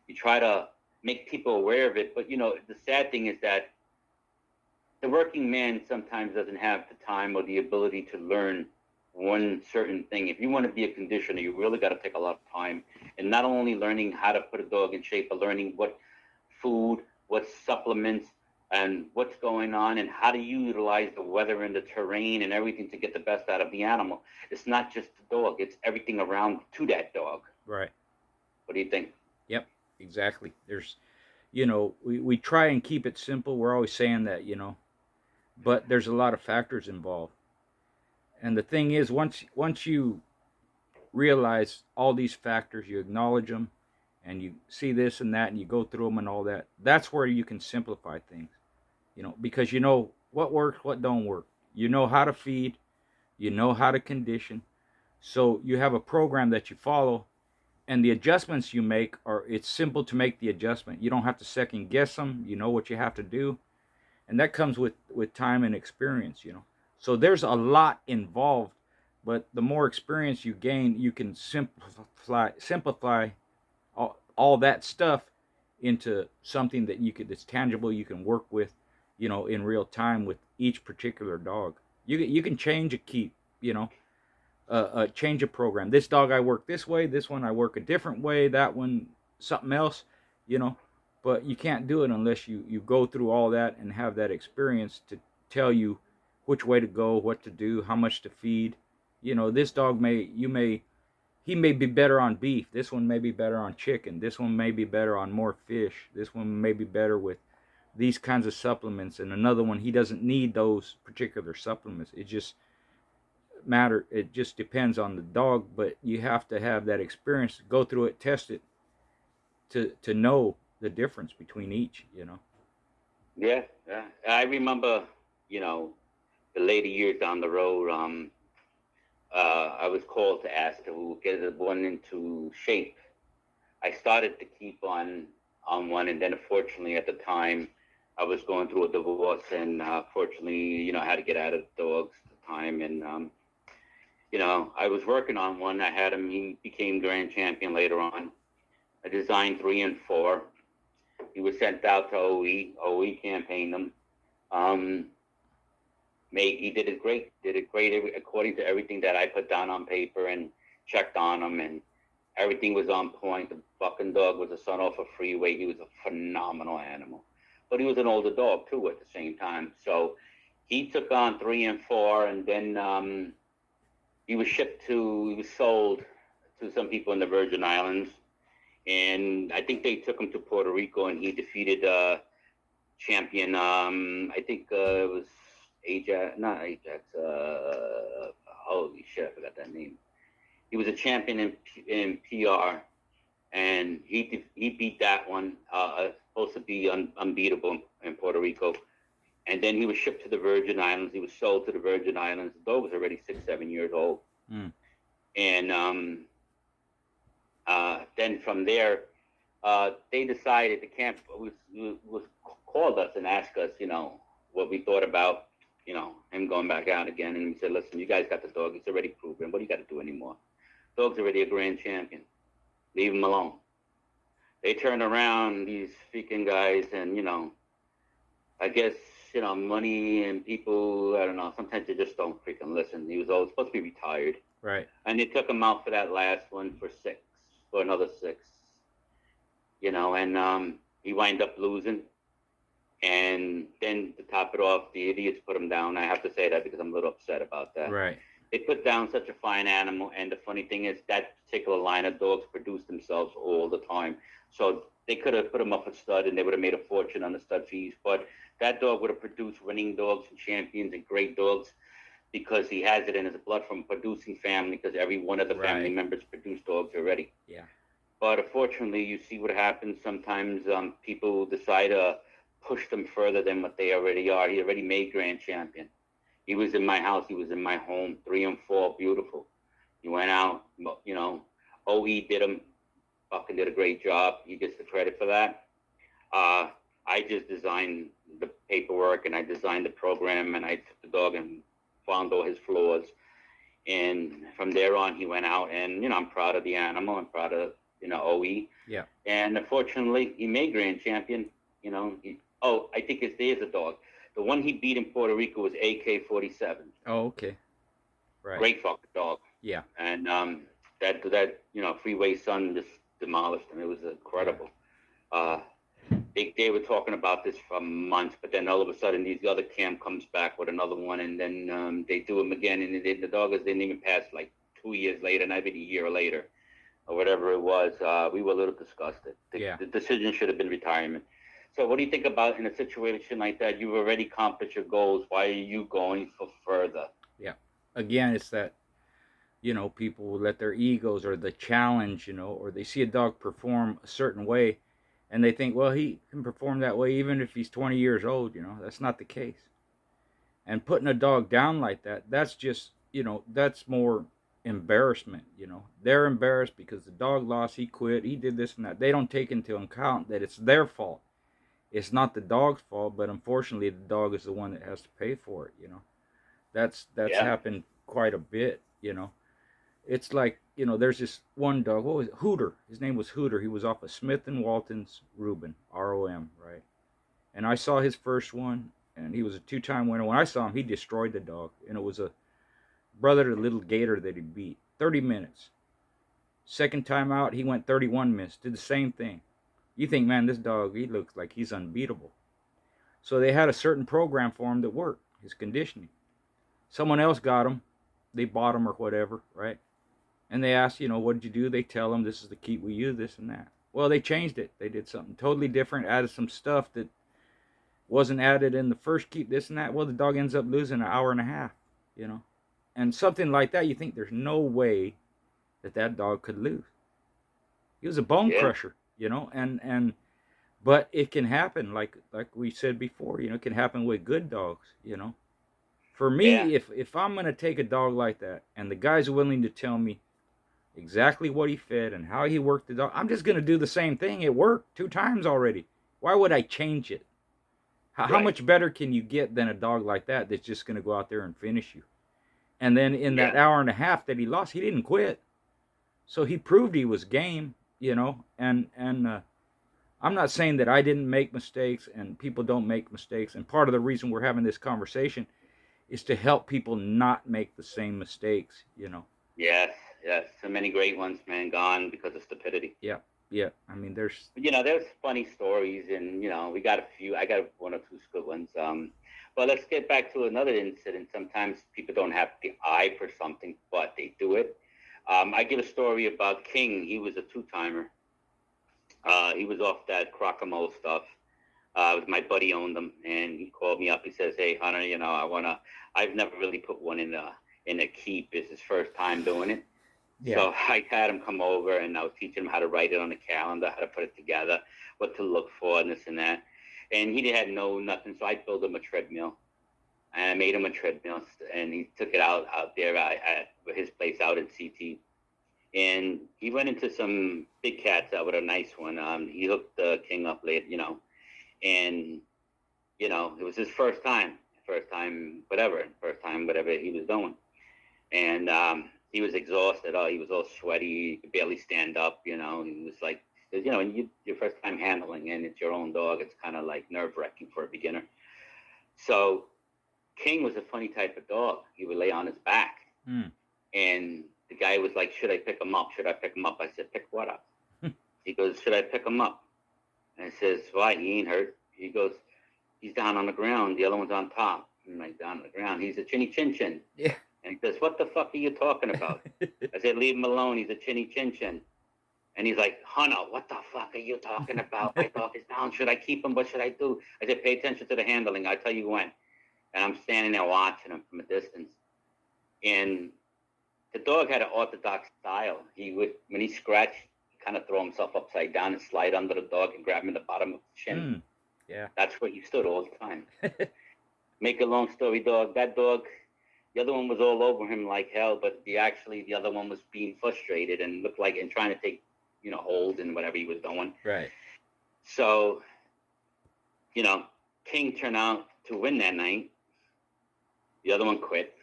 you try to make people aware of it. But the sad thing is that the working man sometimes doesn't have the time or the ability to learn one certain thing. If you want to be a conditioner, you really got to take a lot of time, and not only learning how to put a dog in shape, but learning what food, what supplements, and what's going on, and how to utilize the weather and the terrain and everything to get the best out of the animal. It's not just the dog, it's everything around to that dog. right. What do you think? Yep, exactly. We try and keep it simple. We're always saying that, but there's a lot of factors involved. And the thing is, once you realize all these factors, you acknowledge them, and you see this and that, and you go through them and all that. That's where you can simplify things, because you know what works, what don't work. You know how to feed, you know how to condition, so you have a program that you follow, and the adjustments you make it's simple to make the adjustment. You don't have to second guess them. You know what you have to do, and that comes with time and experience. So there's a lot involved, but the more experience you gain, you can simplify all that stuff into something that's tangible, you can work with, in real time with each particular dog. You can change a keep, change a program. This dog I work this way, this one I work a different way, that one something else, you know. But you can't do it unless you go through all that and have that experience to tell you which way to go, what to do, how much to feed. This dog he may be better on beef. This one may be better on chicken. This one may be better on more fish. This one may be better with these kinds of supplements. And another one, he doesn't need those particular supplements. It just depends on the dog, but you have to have that experience, go through it, test it, to know the difference between each. Yeah, yeah. I remember, the later years down the road, I was called to ask to get one into shape. I started to keep on one, and then unfortunately at the time I was going through a divorce, and fortunately, I had to get out of the dogs at the time, and I was working on one. I had him. He became grand champion later on. I designed 3 and 4. He was sent out to OE. OE campaigned him. Um, He did it great. Did it great according to everything that I put down on paper and checked on him, and everything was on point. The fucking dog was a son off a freeway. He was a phenomenal animal, but he was an older dog too at the same time. So he took on 3 and 4, and then he was sold to some people in the Virgin Islands, and I think they took him to Puerto Rico, and he defeated champion. I think it was Ajax, not Ajax. Holy shit, I forgot that name. He was a champion in PR, and he beat that one. Supposed to be unbeatable in Puerto Rico, and then he was shipped to the Virgin Islands. He was sold to the Virgin Islands. The dog was already 6-7 years old, and then from there, they decided the camp was called us and asked us, what we thought about, him going back out again. And we said, listen, you guys got the dog. It's already proven. What do you got to do anymore? Dog's already a grand champion. Leave him alone. They turned around, these freaking guys, and, I guess, money and people, I don't know, sometimes they just don't freaking listen. He was always supposed to be retired. Right. And they took him out for that last one for another 6. And he wound up losing. And then to top it off, the idiots put him down. I have to say that because I'm a little upset about that. Right. They put down such a fine animal, and the funny thing is that particular line of dogs produce themselves all the time. So they could have put him up a stud, and they would have made a fortune on the stud fees. But that dog would have produced winning dogs and champions and great dogs because he has it in his blood from a producing family, because every one of the family members produced dogs already. Yeah. But unfortunately, you see what happens. Sometimes people decide to push them further than what they already are. He already made grand champion. He was in my house. He was in my home. 3 and 4, beautiful. He went out, OE did him, fucking did a great job. He gets the credit for that. I just designed the paperwork, and I designed the program, and I took the dog and found all his flaws. And from there on, he went out, and, I'm proud of the animal. I'm proud of, OE. Yeah. And unfortunately, he made grand champion. I think there's a dog. The one he beat in Puerto Rico was AK-47. Oh, okay. Right. Great fucking dog. Yeah. And that Freeway Sun just demolished him. It was incredible. They were talking about this for months, but then all of a sudden the other camp comes back with another one, and then they do him again, and the dog didn't even pass like 2 years later, not even a year later, or whatever it was. We were a little disgusted. The decision should have been retirement. So what do you think about in a situation like that? You've already accomplished your goals. Why are you going for further? Yeah. Again, it's that, people will let their egos or the challenge, or they see a dog perform a certain way, and they think, well, he can perform that way even if he's 20 years old. That's not the case. And putting a dog down like that, that's just, that's more embarrassment. They're embarrassed because the dog lost, he quit, he did this and that. They don't take into account that it's their fault. It's not the dog's fault, but unfortunately the dog is the one that has to pay for it. That's happened quite a bit. It's like, there's this one dog, what was it? Hooter. His name was Hooter. He was off of Smith and Walton's Reuben, ROM, right? And I saw his first one, and he was a 2-time winner. When I saw him, he destroyed the dog, and it was a brother to the little gator that he beat. 30 minutes. Second time out, he went 31 minutes, did the same thing. You think, man, this dog, he looks like he's unbeatable. So they had a certain program for him that worked, his conditioning. Someone else got him. They bought him or whatever, right? And they asked, what did you do? They tell him, this is the key we use, this and that. Well, they changed it. They did something totally different, added some stuff that wasn't added in the first keep, this and that. Well, the dog ends up losing an hour and a half, And something like that, you think there's no way that dog could lose. He was a bone crusher. But it can happen, like we said before, it can happen with good dogs, For me, if I'm going to take a dog like that, and the guy's willing to tell me exactly what he fed and how he worked the dog, I'm just going to do the same thing. It worked 2 times already. Why would I change it? How much better can you get than a dog like that that's just going to go out there and finish you? And then in that hour and a half that he lost, he didn't quit. So he proved he was game, and I'm not saying that I didn't make mistakes and people don't make mistakes. And part of the reason we're having this conversation is to help people not make the same mistakes. Yes, yes. So many great ones, man, gone because of stupidity. Yeah, yeah. I mean, there's But, there's funny stories, and we got a few. I got one or two good ones. But let's get back to another incident. Sometimes people don't have the eye for something, but they do it. I give a story about King. He was a two-timer. He was off that Crock-a-Mole stuff. My buddy owned them, and he called me up. He says, "Hey, Hunter, I've never really put one in a keep. It's his first time doing it." yeah, So I had him come over, and I was teaching him how to write it on the calendar, how to put it together, what to look for, and this and that. And he had nothing, so I built him a treadmill, and I made him a treadmill, and he took it out there at his place out in CT. And he went into some big cats out with a nice one. He hooked the King up late, and it was his first time whatever he was doing, and he was exhausted. Oh, he was all sweaty. He could barely stand up. He was like, your first time handling, and it's your own dog. It's kind of like nerve wracking for a beginner. So King was a funny type of dog. He would lay on his back, and the guy was like, "Should I pick him up? Should I pick him up?" I said, "Pick what up?" He goes, "Should I pick him up?" And I says, "Why? He ain't hurt." He goes, "He's down on the ground. The other one's on top." I'm like, "Down on the ground? He's a chinny chin chin." yeah. And he says, "What the fuck are you talking about?" I said, "Leave him alone. He's a chinny chin chin." And he's like, "Hunter, what the fuck are you talking about? My dog is down. Should I keep him? What should I do?" I said, "Pay attention to the handling. I'll tell you when." And I'm standing there watching him from a distance. And the dog had an orthodox style. He would, when he scratched, kind of throw himself upside down and slide under the dog and grab him in the bottom of the chin. Yeah. That's where he stood all the time. Make a long story, that dog, the other one was all over him like hell, but the other one was being frustrated and looked like, and trying to take, hold in whatever he was doing. Right. So, King turned out to win that night. The other one quit.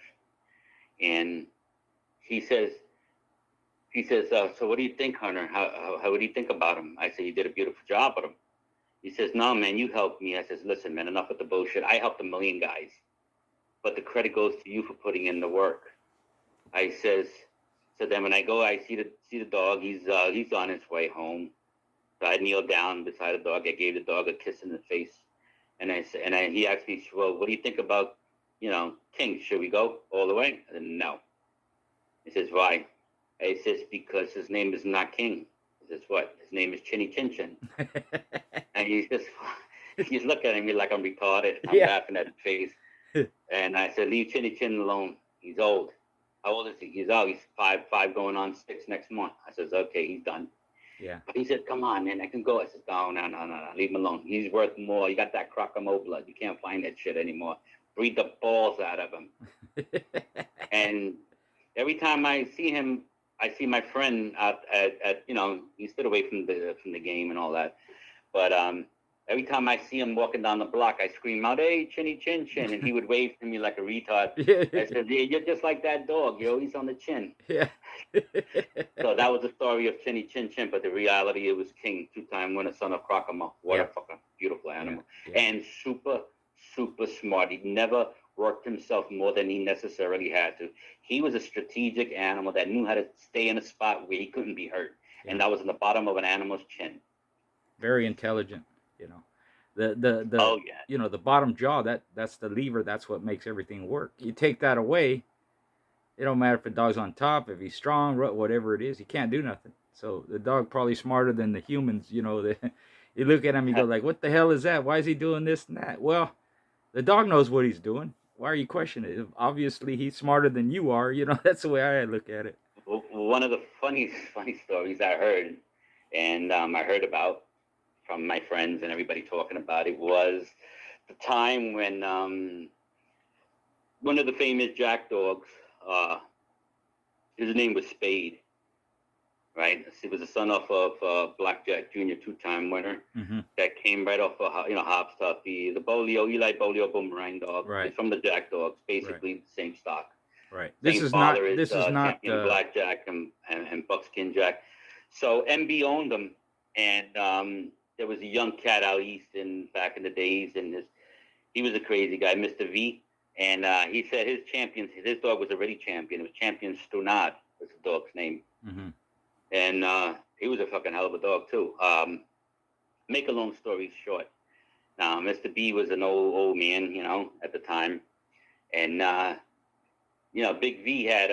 And he says, "So what do you think, Hunter? What do you think about him?" I said, "You did a beautiful job with him." He says, "No, man, you helped me." I says, "Listen, man, enough with the bullshit. I helped a million guys, but the credit goes to you for putting in the work." I says, so then when I go, I see the dog. He's on his way home. So I kneeled down beside the dog. I gave the dog a kiss in the face, and he asked me, "Well, what do you think about, King? Should we go all the way?" I said, "No." He says, "Why?" I says, "Because his name is not King." He says, "What?" "His name is Chinny Chin Chin." And he's looking at me like I'm retarded. I'm laughing at his face. And I said, "Leave Chinny Chin alone. He's old." "How old is he?" "He's old. He's five going on 6 next month." I says, "Okay, he's done." Yeah. But he said, "Come on, man, I can go." I said, No. Leave him alone. He's worth more. You got that Crock-a-Mole blood. You can't find that shit anymore. Breed the balls out of him. And every time I see him, I see my friend out at he stood away from the game and all that. But every time I see him walking down the block, I scream out, "Hey, Chinny Chin Chin," and he would wave to me like a retard. I said, "Yeah, you're just like that dog, yo. He's on the chin." Yeah. So that was the story of Chinny Chin Chin, but the reality, it was King, two-time winner, son of Crock-a-Mole. What a fucking beautiful animal. Yeah. And super, super smart. He never worked himself more than he necessarily had to. He was a strategic animal that knew how to stay in a spot where he couldn't be hurt. Yeah. And that was in the bottom of an animal's chin. Very intelligent, the the bottom jaw, that's the lever. That's what makes everything work. You take that away, it don't matter if the dog's on top, if he's strong, whatever it is, he can't do nothing. So the dog probably smarter than the humans. You look at him, you go like, "What the hell is that? Why is he doing this and that?" Well, the dog knows what he's doing. Why are you questioning it? Obviously, he's smarter than you are. That's the way I look at it. One of the funny stories I heard, and I heard about from my friends and everybody talking about it, was the time when one of the famous jack dogs, his name was Spade, right? He was a son of Blackjack Jr., two-time winner, that came right off of Hobbs Tuffy, the Eli Bolio Boomerang dog. Right. It's from the Jack Dogs, basically the same stock. Right. This is not champion Blackjack and Buckskin Jack. So MB owned them, and there was a young cat out east back in the days, and he was a crazy guy, Mr. V. And he said his dog was already champion. It was Champion Stunad was the dog's name. Mm-hmm. And he was a fucking hell of a dog too. Make a long story short. Now, Mr. B was an old man, at the time. And, Big V had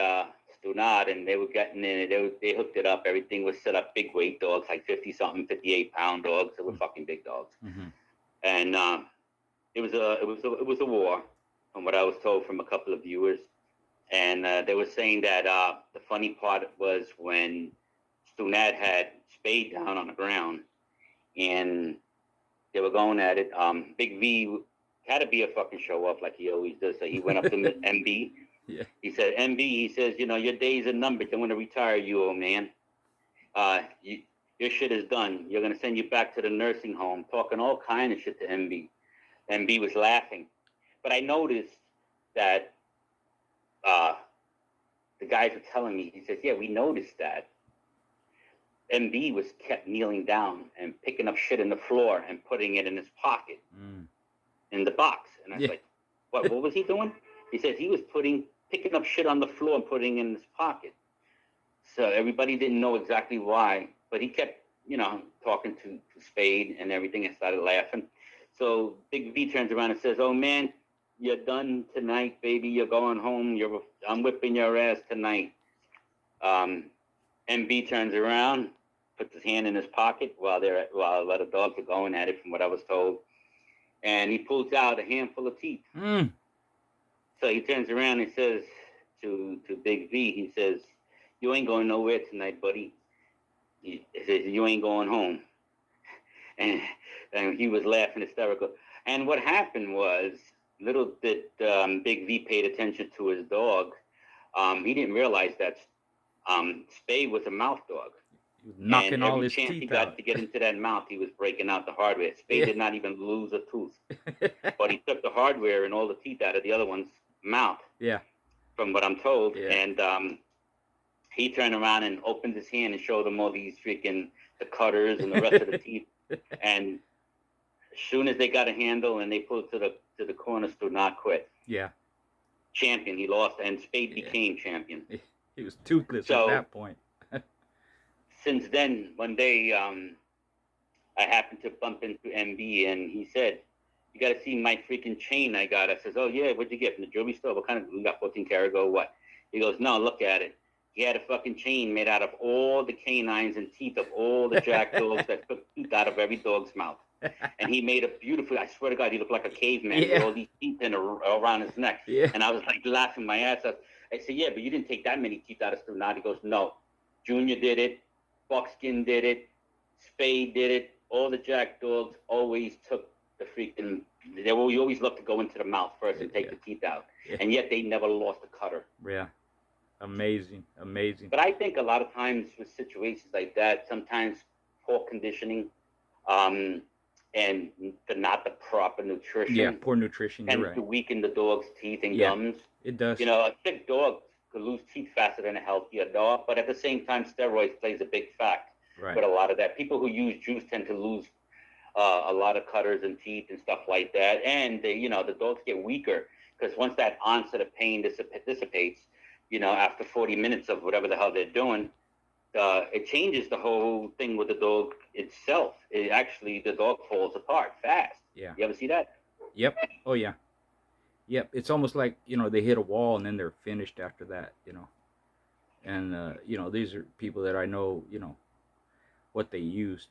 Stunad, and they were getting in it. They hooked it up. Everything was set up. Big weight dogs, like 50-something, 58-pound dogs. They were fucking big dogs. Mm-hmm. And it was a war, from what I was told from a couple of viewers. And they were saying that the funny part was when Stunad had Spade down on the ground, and they were going at it. Big V had to be a fucking show off like he always does. So he went up to MB. Yeah. He said, MB, he says, your days are numbered. I'm going to retire you, old man. Your shit is done. You're going to send you back to the nursing home, talking all kind of shit to MB. MB was laughing. But I noticed that the guys were telling me, he says, yeah, we noticed that. MB was kept kneeling down and picking up shit in the floor and putting it in his pocket in the box. And I was like, what was he doing? He says he was picking up shit on the floor and putting it in his pocket. So everybody didn't know exactly why, but he kept, talking to Spade and everything, and started laughing. So Big V turns around and says, oh man, you're done tonight, baby. You're going home. I'm whipping your ass tonight. MB turns around, puts his hand in his pocket while a lot of dogs are going at it, from what I was told, and he pulls out a handful of teeth. So he turns around and says to Big V, he says, you ain't going nowhere tonight, buddy. He says, you ain't going home. And he was laughing hysterical. And what happened was, little did Big V paid attention to his dog. He didn't realize that Spade was a mouth dog. He was knocking all his teeth out. Every chance he got to get into that mouth, he was breaking out the hardware. Spade did not even lose a tooth. But he took the hardware and all the teeth out of the other one's mouth. Yeah. From what I'm told. Yeah. And he turned around and opened his hand and showed them all these freaking the cutters and the rest of the teeth. And as soon as they got a handle and they pulled to the corner, stood not quit. Yeah. Champion, he lost, and Spade became champion. He was toothless at that point. Since then, one day, I happened to bump into MB, and he said, you got to see my freaking chain I got. I says, oh, yeah, what'd you get from the jewelry store? What kind of, we got 14 karat gold, what? He goes, no, look at it. He had a fucking chain made out of all the canines and teeth of all the jack dogs that took teeth out of every dog's mouth. And he made a beautiful, I swear to God, he looked like a caveman with all these teeth around his neck. Yeah. And I was like laughing my ass off. I said, yeah, but you didn't take that many teeth out of Stunad. He goes, no. Junior did it. Buckskin did it. Spade did it. All the jack dogs always took the freaking, you always love to go into the mouth first and take the teeth out. Yeah. And yet they never lost a cutter. Yeah. Amazing. But I think a lot of times with situations like that, sometimes poor conditioning, and not the proper nutrition. Yeah, poor nutrition. And right. to weaken the dog's teeth and gums. It does. A sick dog could lose teeth faster than a healthier dog, but at the same time, steroids plays a big fact with a lot of that. People who use juice tend to lose a lot of cutters and teeth and stuff like that, and the dogs get weaker because once that onset of pain dissipates, after 40 minutes of whatever the hell they're doing, it changes the whole thing with the dog itself. The dog falls apart fast. Yeah. You ever see that? Yep. Oh, yeah. Yep. It's almost like, they hit a wall and then they're finished after that, And, these are people that I know, what they used.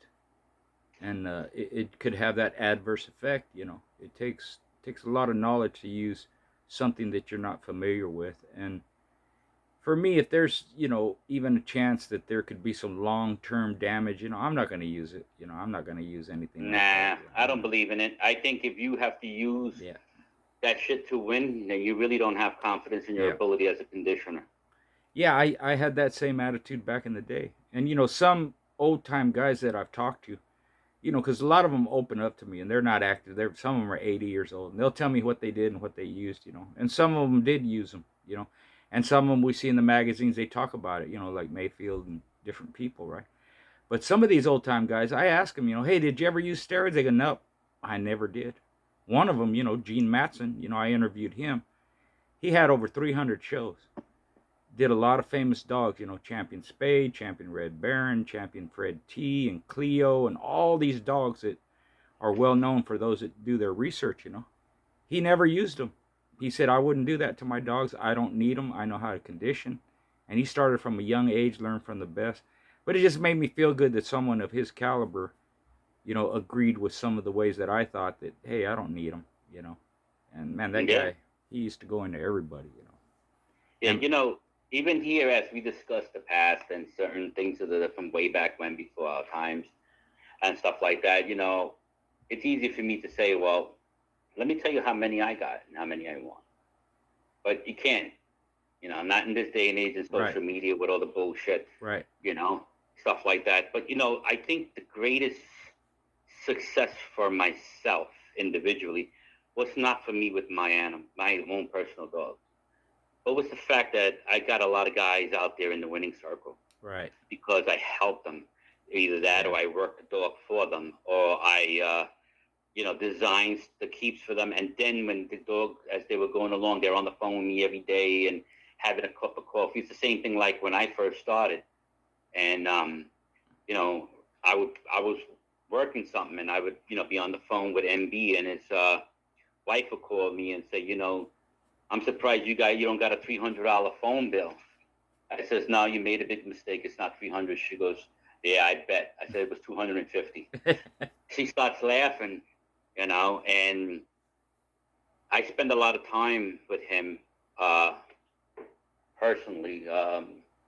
And it could have that adverse effect, It takes a lot of knowledge to use something that you're not familiar with. And for me, if there's, even a chance that there could be some long-term damage, I'm not going to use it. I'm not going to use anything. Nah, like that, I don't believe in it. I think if you have to use that shit to win, then you really don't have confidence in your ability as a conditioner. Yeah, I had that same attitude back in the day. And, some old-time guys that I've talked to, because a lot of them open up to me, and they're not active. Some of them are 80 years old, and they'll tell me what they did and what they used, And some of them did use them, And some of them we see in the magazines, they talk about it, like Mayfield and different people, right? But some of these old-time guys, I ask them, hey, did you ever use steroids? They go, nope, I never did. One of them, Gene Matson, I interviewed him. He had over 300 shows. Did a lot of famous dogs, Champion Spade, Champion Red Baron, Champion Fred T, and Cleo, and all these dogs that are well known for those that do their research. He never used them. He said, I wouldn't do that to my dogs. I don't need them. I know how to condition. And he started from a young age, learned from the best. But it just made me feel good that someone of his caliber, agreed with some of the ways that I thought that, hey, I don't need them. And man, that Yeah. guy, he used to go into everybody. Yeah, And even here, as we discussed the past and certain things that are from way back when, before our times and stuff like that, it's easy for me to say, well, let me tell you how many I got and how many I want. But you can't, not in this day and age in right, social media with all the bullshit, right, you know, stuff like that. But, I think the greatest success for myself individually was not for me with my own personal dog. But was the fact that I got a lot of guys out there in the winning circle right. because I helped them. Either that, Yeah, or I worked the dog for them, or I, designed the keeps for them. And then when the dog, as they were going along, they're on the phone with me every day and having a cup of coffee. It's the same thing like when I first started. And, you know, I was working something, and I would, be on the phone with MB, and his wife would call me and say, I'm surprised you don't got a $300 phone bill. I says, no, you made a big mistake. It's not 300. She goes, yeah, I bet. I said it was 250. She starts laughing, and I spend a lot of time with him, uh, personally,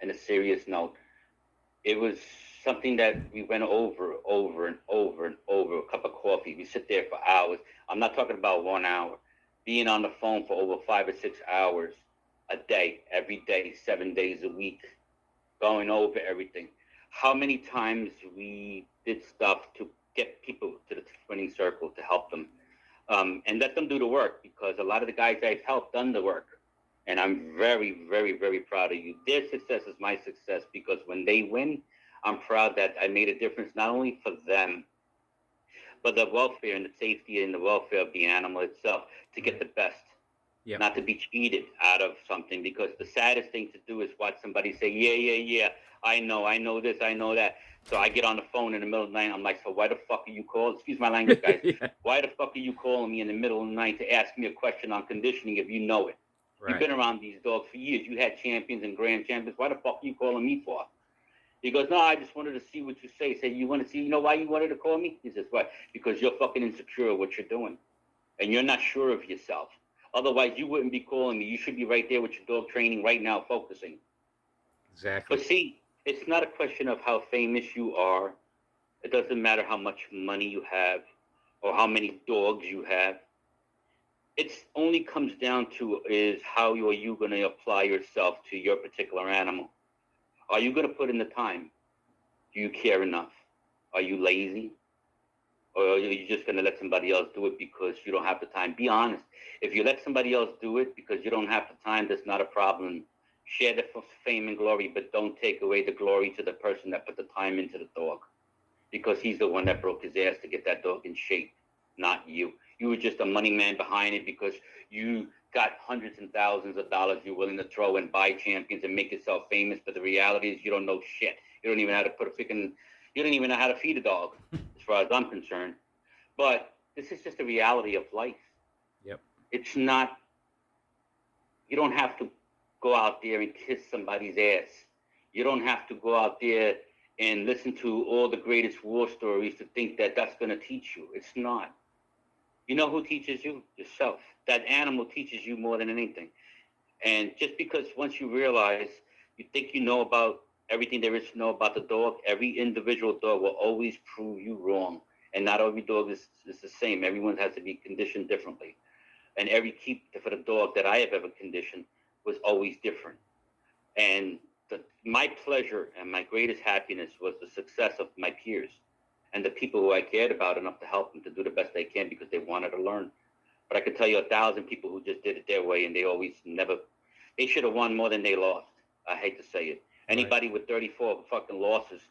in a serious note. It was something that we went over and over and over. A cup of coffee. We sit there for hours. I'm not talking about 1 hour. Being on the phone for over 5 or 6 hours a day, every day, 7 days a week, going over everything. How many times we did stuff to get people to the winning circle to help them, and let them do the work, because a lot of the guys I've helped done the work. And I'm very, very, very proud of you. Their success is my success, because when they win, I'm proud that I made a difference not only for them, but the welfare and the safety and the welfare of the animal itself, to get right. the best, Yep. not to be cheated out of something. Because the saddest thing to do is watch somebody say, yeah, yeah, yeah, I know this, I know that. So I get on the phone in the middle of the night. I'm like, so why the fuck are you calling? Excuse my language, guys. Yeah. Why the fuck are you calling me in the middle of the night to ask me a question on conditioning if you know it? You've Right. been around these dogs for years. You had champions and grand champions. Why the fuck are you calling me for? He goes, no, I just wanted to see what you say. Say, you want to see, why you wanted to call me? He says, what? Because you're fucking insecure of what you're doing. And you're not sure of yourself. Otherwise, you wouldn't be calling me. You should be right there with your dog training right now, focusing. But Exactly. see, it's not a question of how famous you are. It doesn't matter how much money you have or how many dogs you have. It only comes down to is how are you going to apply yourself to your particular animal? Are you going to put in the time? Do you care enough? Are you lazy? Or are you just going to let somebody else do it because you don't have the time? Be honest. If you let somebody else do it because you don't have the time, that's not a problem. Share the fame and glory, but don't take away the glory to the person that put the time into the dog, because he's the one that broke his ass to get that dog in shape, not you. You were just a money man behind it because you got hundreds and thousands of dollars you're willing to throw and buy champions and make yourself famous. But the reality is you don't know shit. You don't even know how to you don't even know how to feed a dog, as far as I'm concerned. But this is just the reality of life. Yep. It's not, you don't have to go out there and kiss somebody's ass. You don't have to go out there and listen to all the greatest war stories to think that that's going to teach you. It's not. You know who teaches you? Yourself. That animal teaches you more than anything. And just because once you realize you think you know about everything there is to know about the dog, every individual dog will always prove you wrong. And not every dog is the same. Everyone has to be conditioned differently. And every keep for the dog that I have ever conditioned was always different. And my pleasure and my greatest happiness was the success of my peers and the people who I cared about enough to help them to do the best they can because they wanted to learn. But I could tell you 1,000 people who just did it their way, and they always never, they should have won more than they lost. I hate to say it. Right. Anybody with 34 fucking losses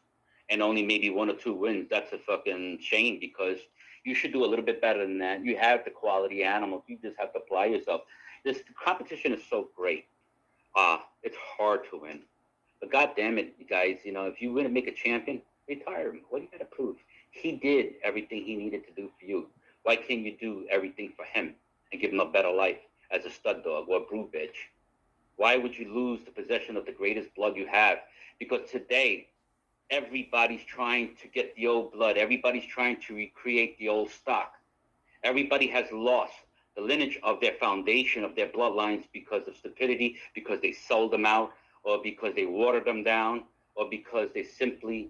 and only maybe 1 or 2 wins, that's a fucking shame, because you should do a little bit better than that. You have the quality animals. You just have to apply yourself. this competition is so great. It's hard to win. But God damn it, you guys, you know, if you want to make a champion, retire him. What do you got to prove? He did everything he needed to do for you. Why can't you do everything for him and give him a better life as a stud dog or a brood bitch? Why would you lose the possession of the greatest blood you have? Because today, everybody's trying to get the old blood. Everybody's trying to recreate the old stock. Everybody has lost the lineage of their foundation, of their bloodlines, because of stupidity, because they sold them out, or because they watered them down, or because they simply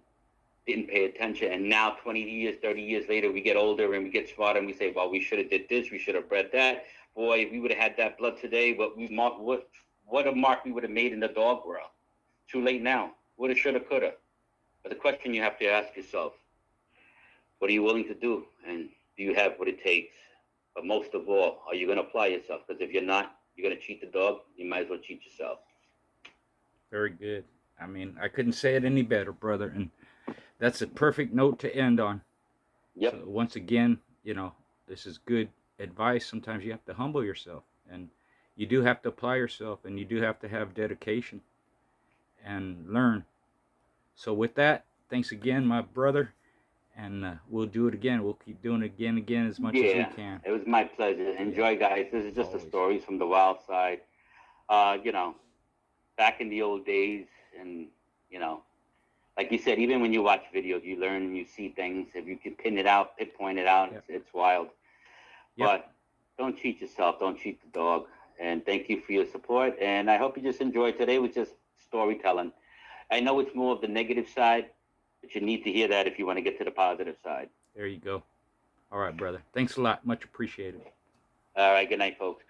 didn't pay attention. And now 20 years, 30 years later, we get older and we get smarter and we say, well, we should have did this, we should have bred that. Boy, if we would have had that blood today, what a mark we would have made in the dog world. Too late now. Woulda, shoulda, coulda. But the question you have to ask yourself, what are you willing to do? And do you have what it takes? But most of all, are you going to apply yourself? Because if you're not, you're going to cheat the dog. You might as well cheat yourself. Very good. I mean, I couldn't say it any better, brother. And that's a perfect note to end on. Yep. So once again, you know, this is good advice. Sometimes you have to humble yourself, and you do have to apply yourself, and you do have to have dedication and learn. So with that, thanks again, my brother, and we'll do it again. We'll keep doing it again as much as we can. It was my pleasure. Enjoy, guys. This is just Always. the stories from the wild side. You know, back in the old days, and you know, like you said, even when you watch videos, you learn and you see things. If you can pinpoint it out, Yep. it's wild. Yep. But don't cheat yourself. Don't cheat the dog. And thank you for your support. And I hope you just enjoyed today with just storytelling. I know it's more of the negative side, but you need to hear that if you want to get to the positive side. There you go. All right, brother. Thanks a lot. Much appreciated. All right. Good night, folks.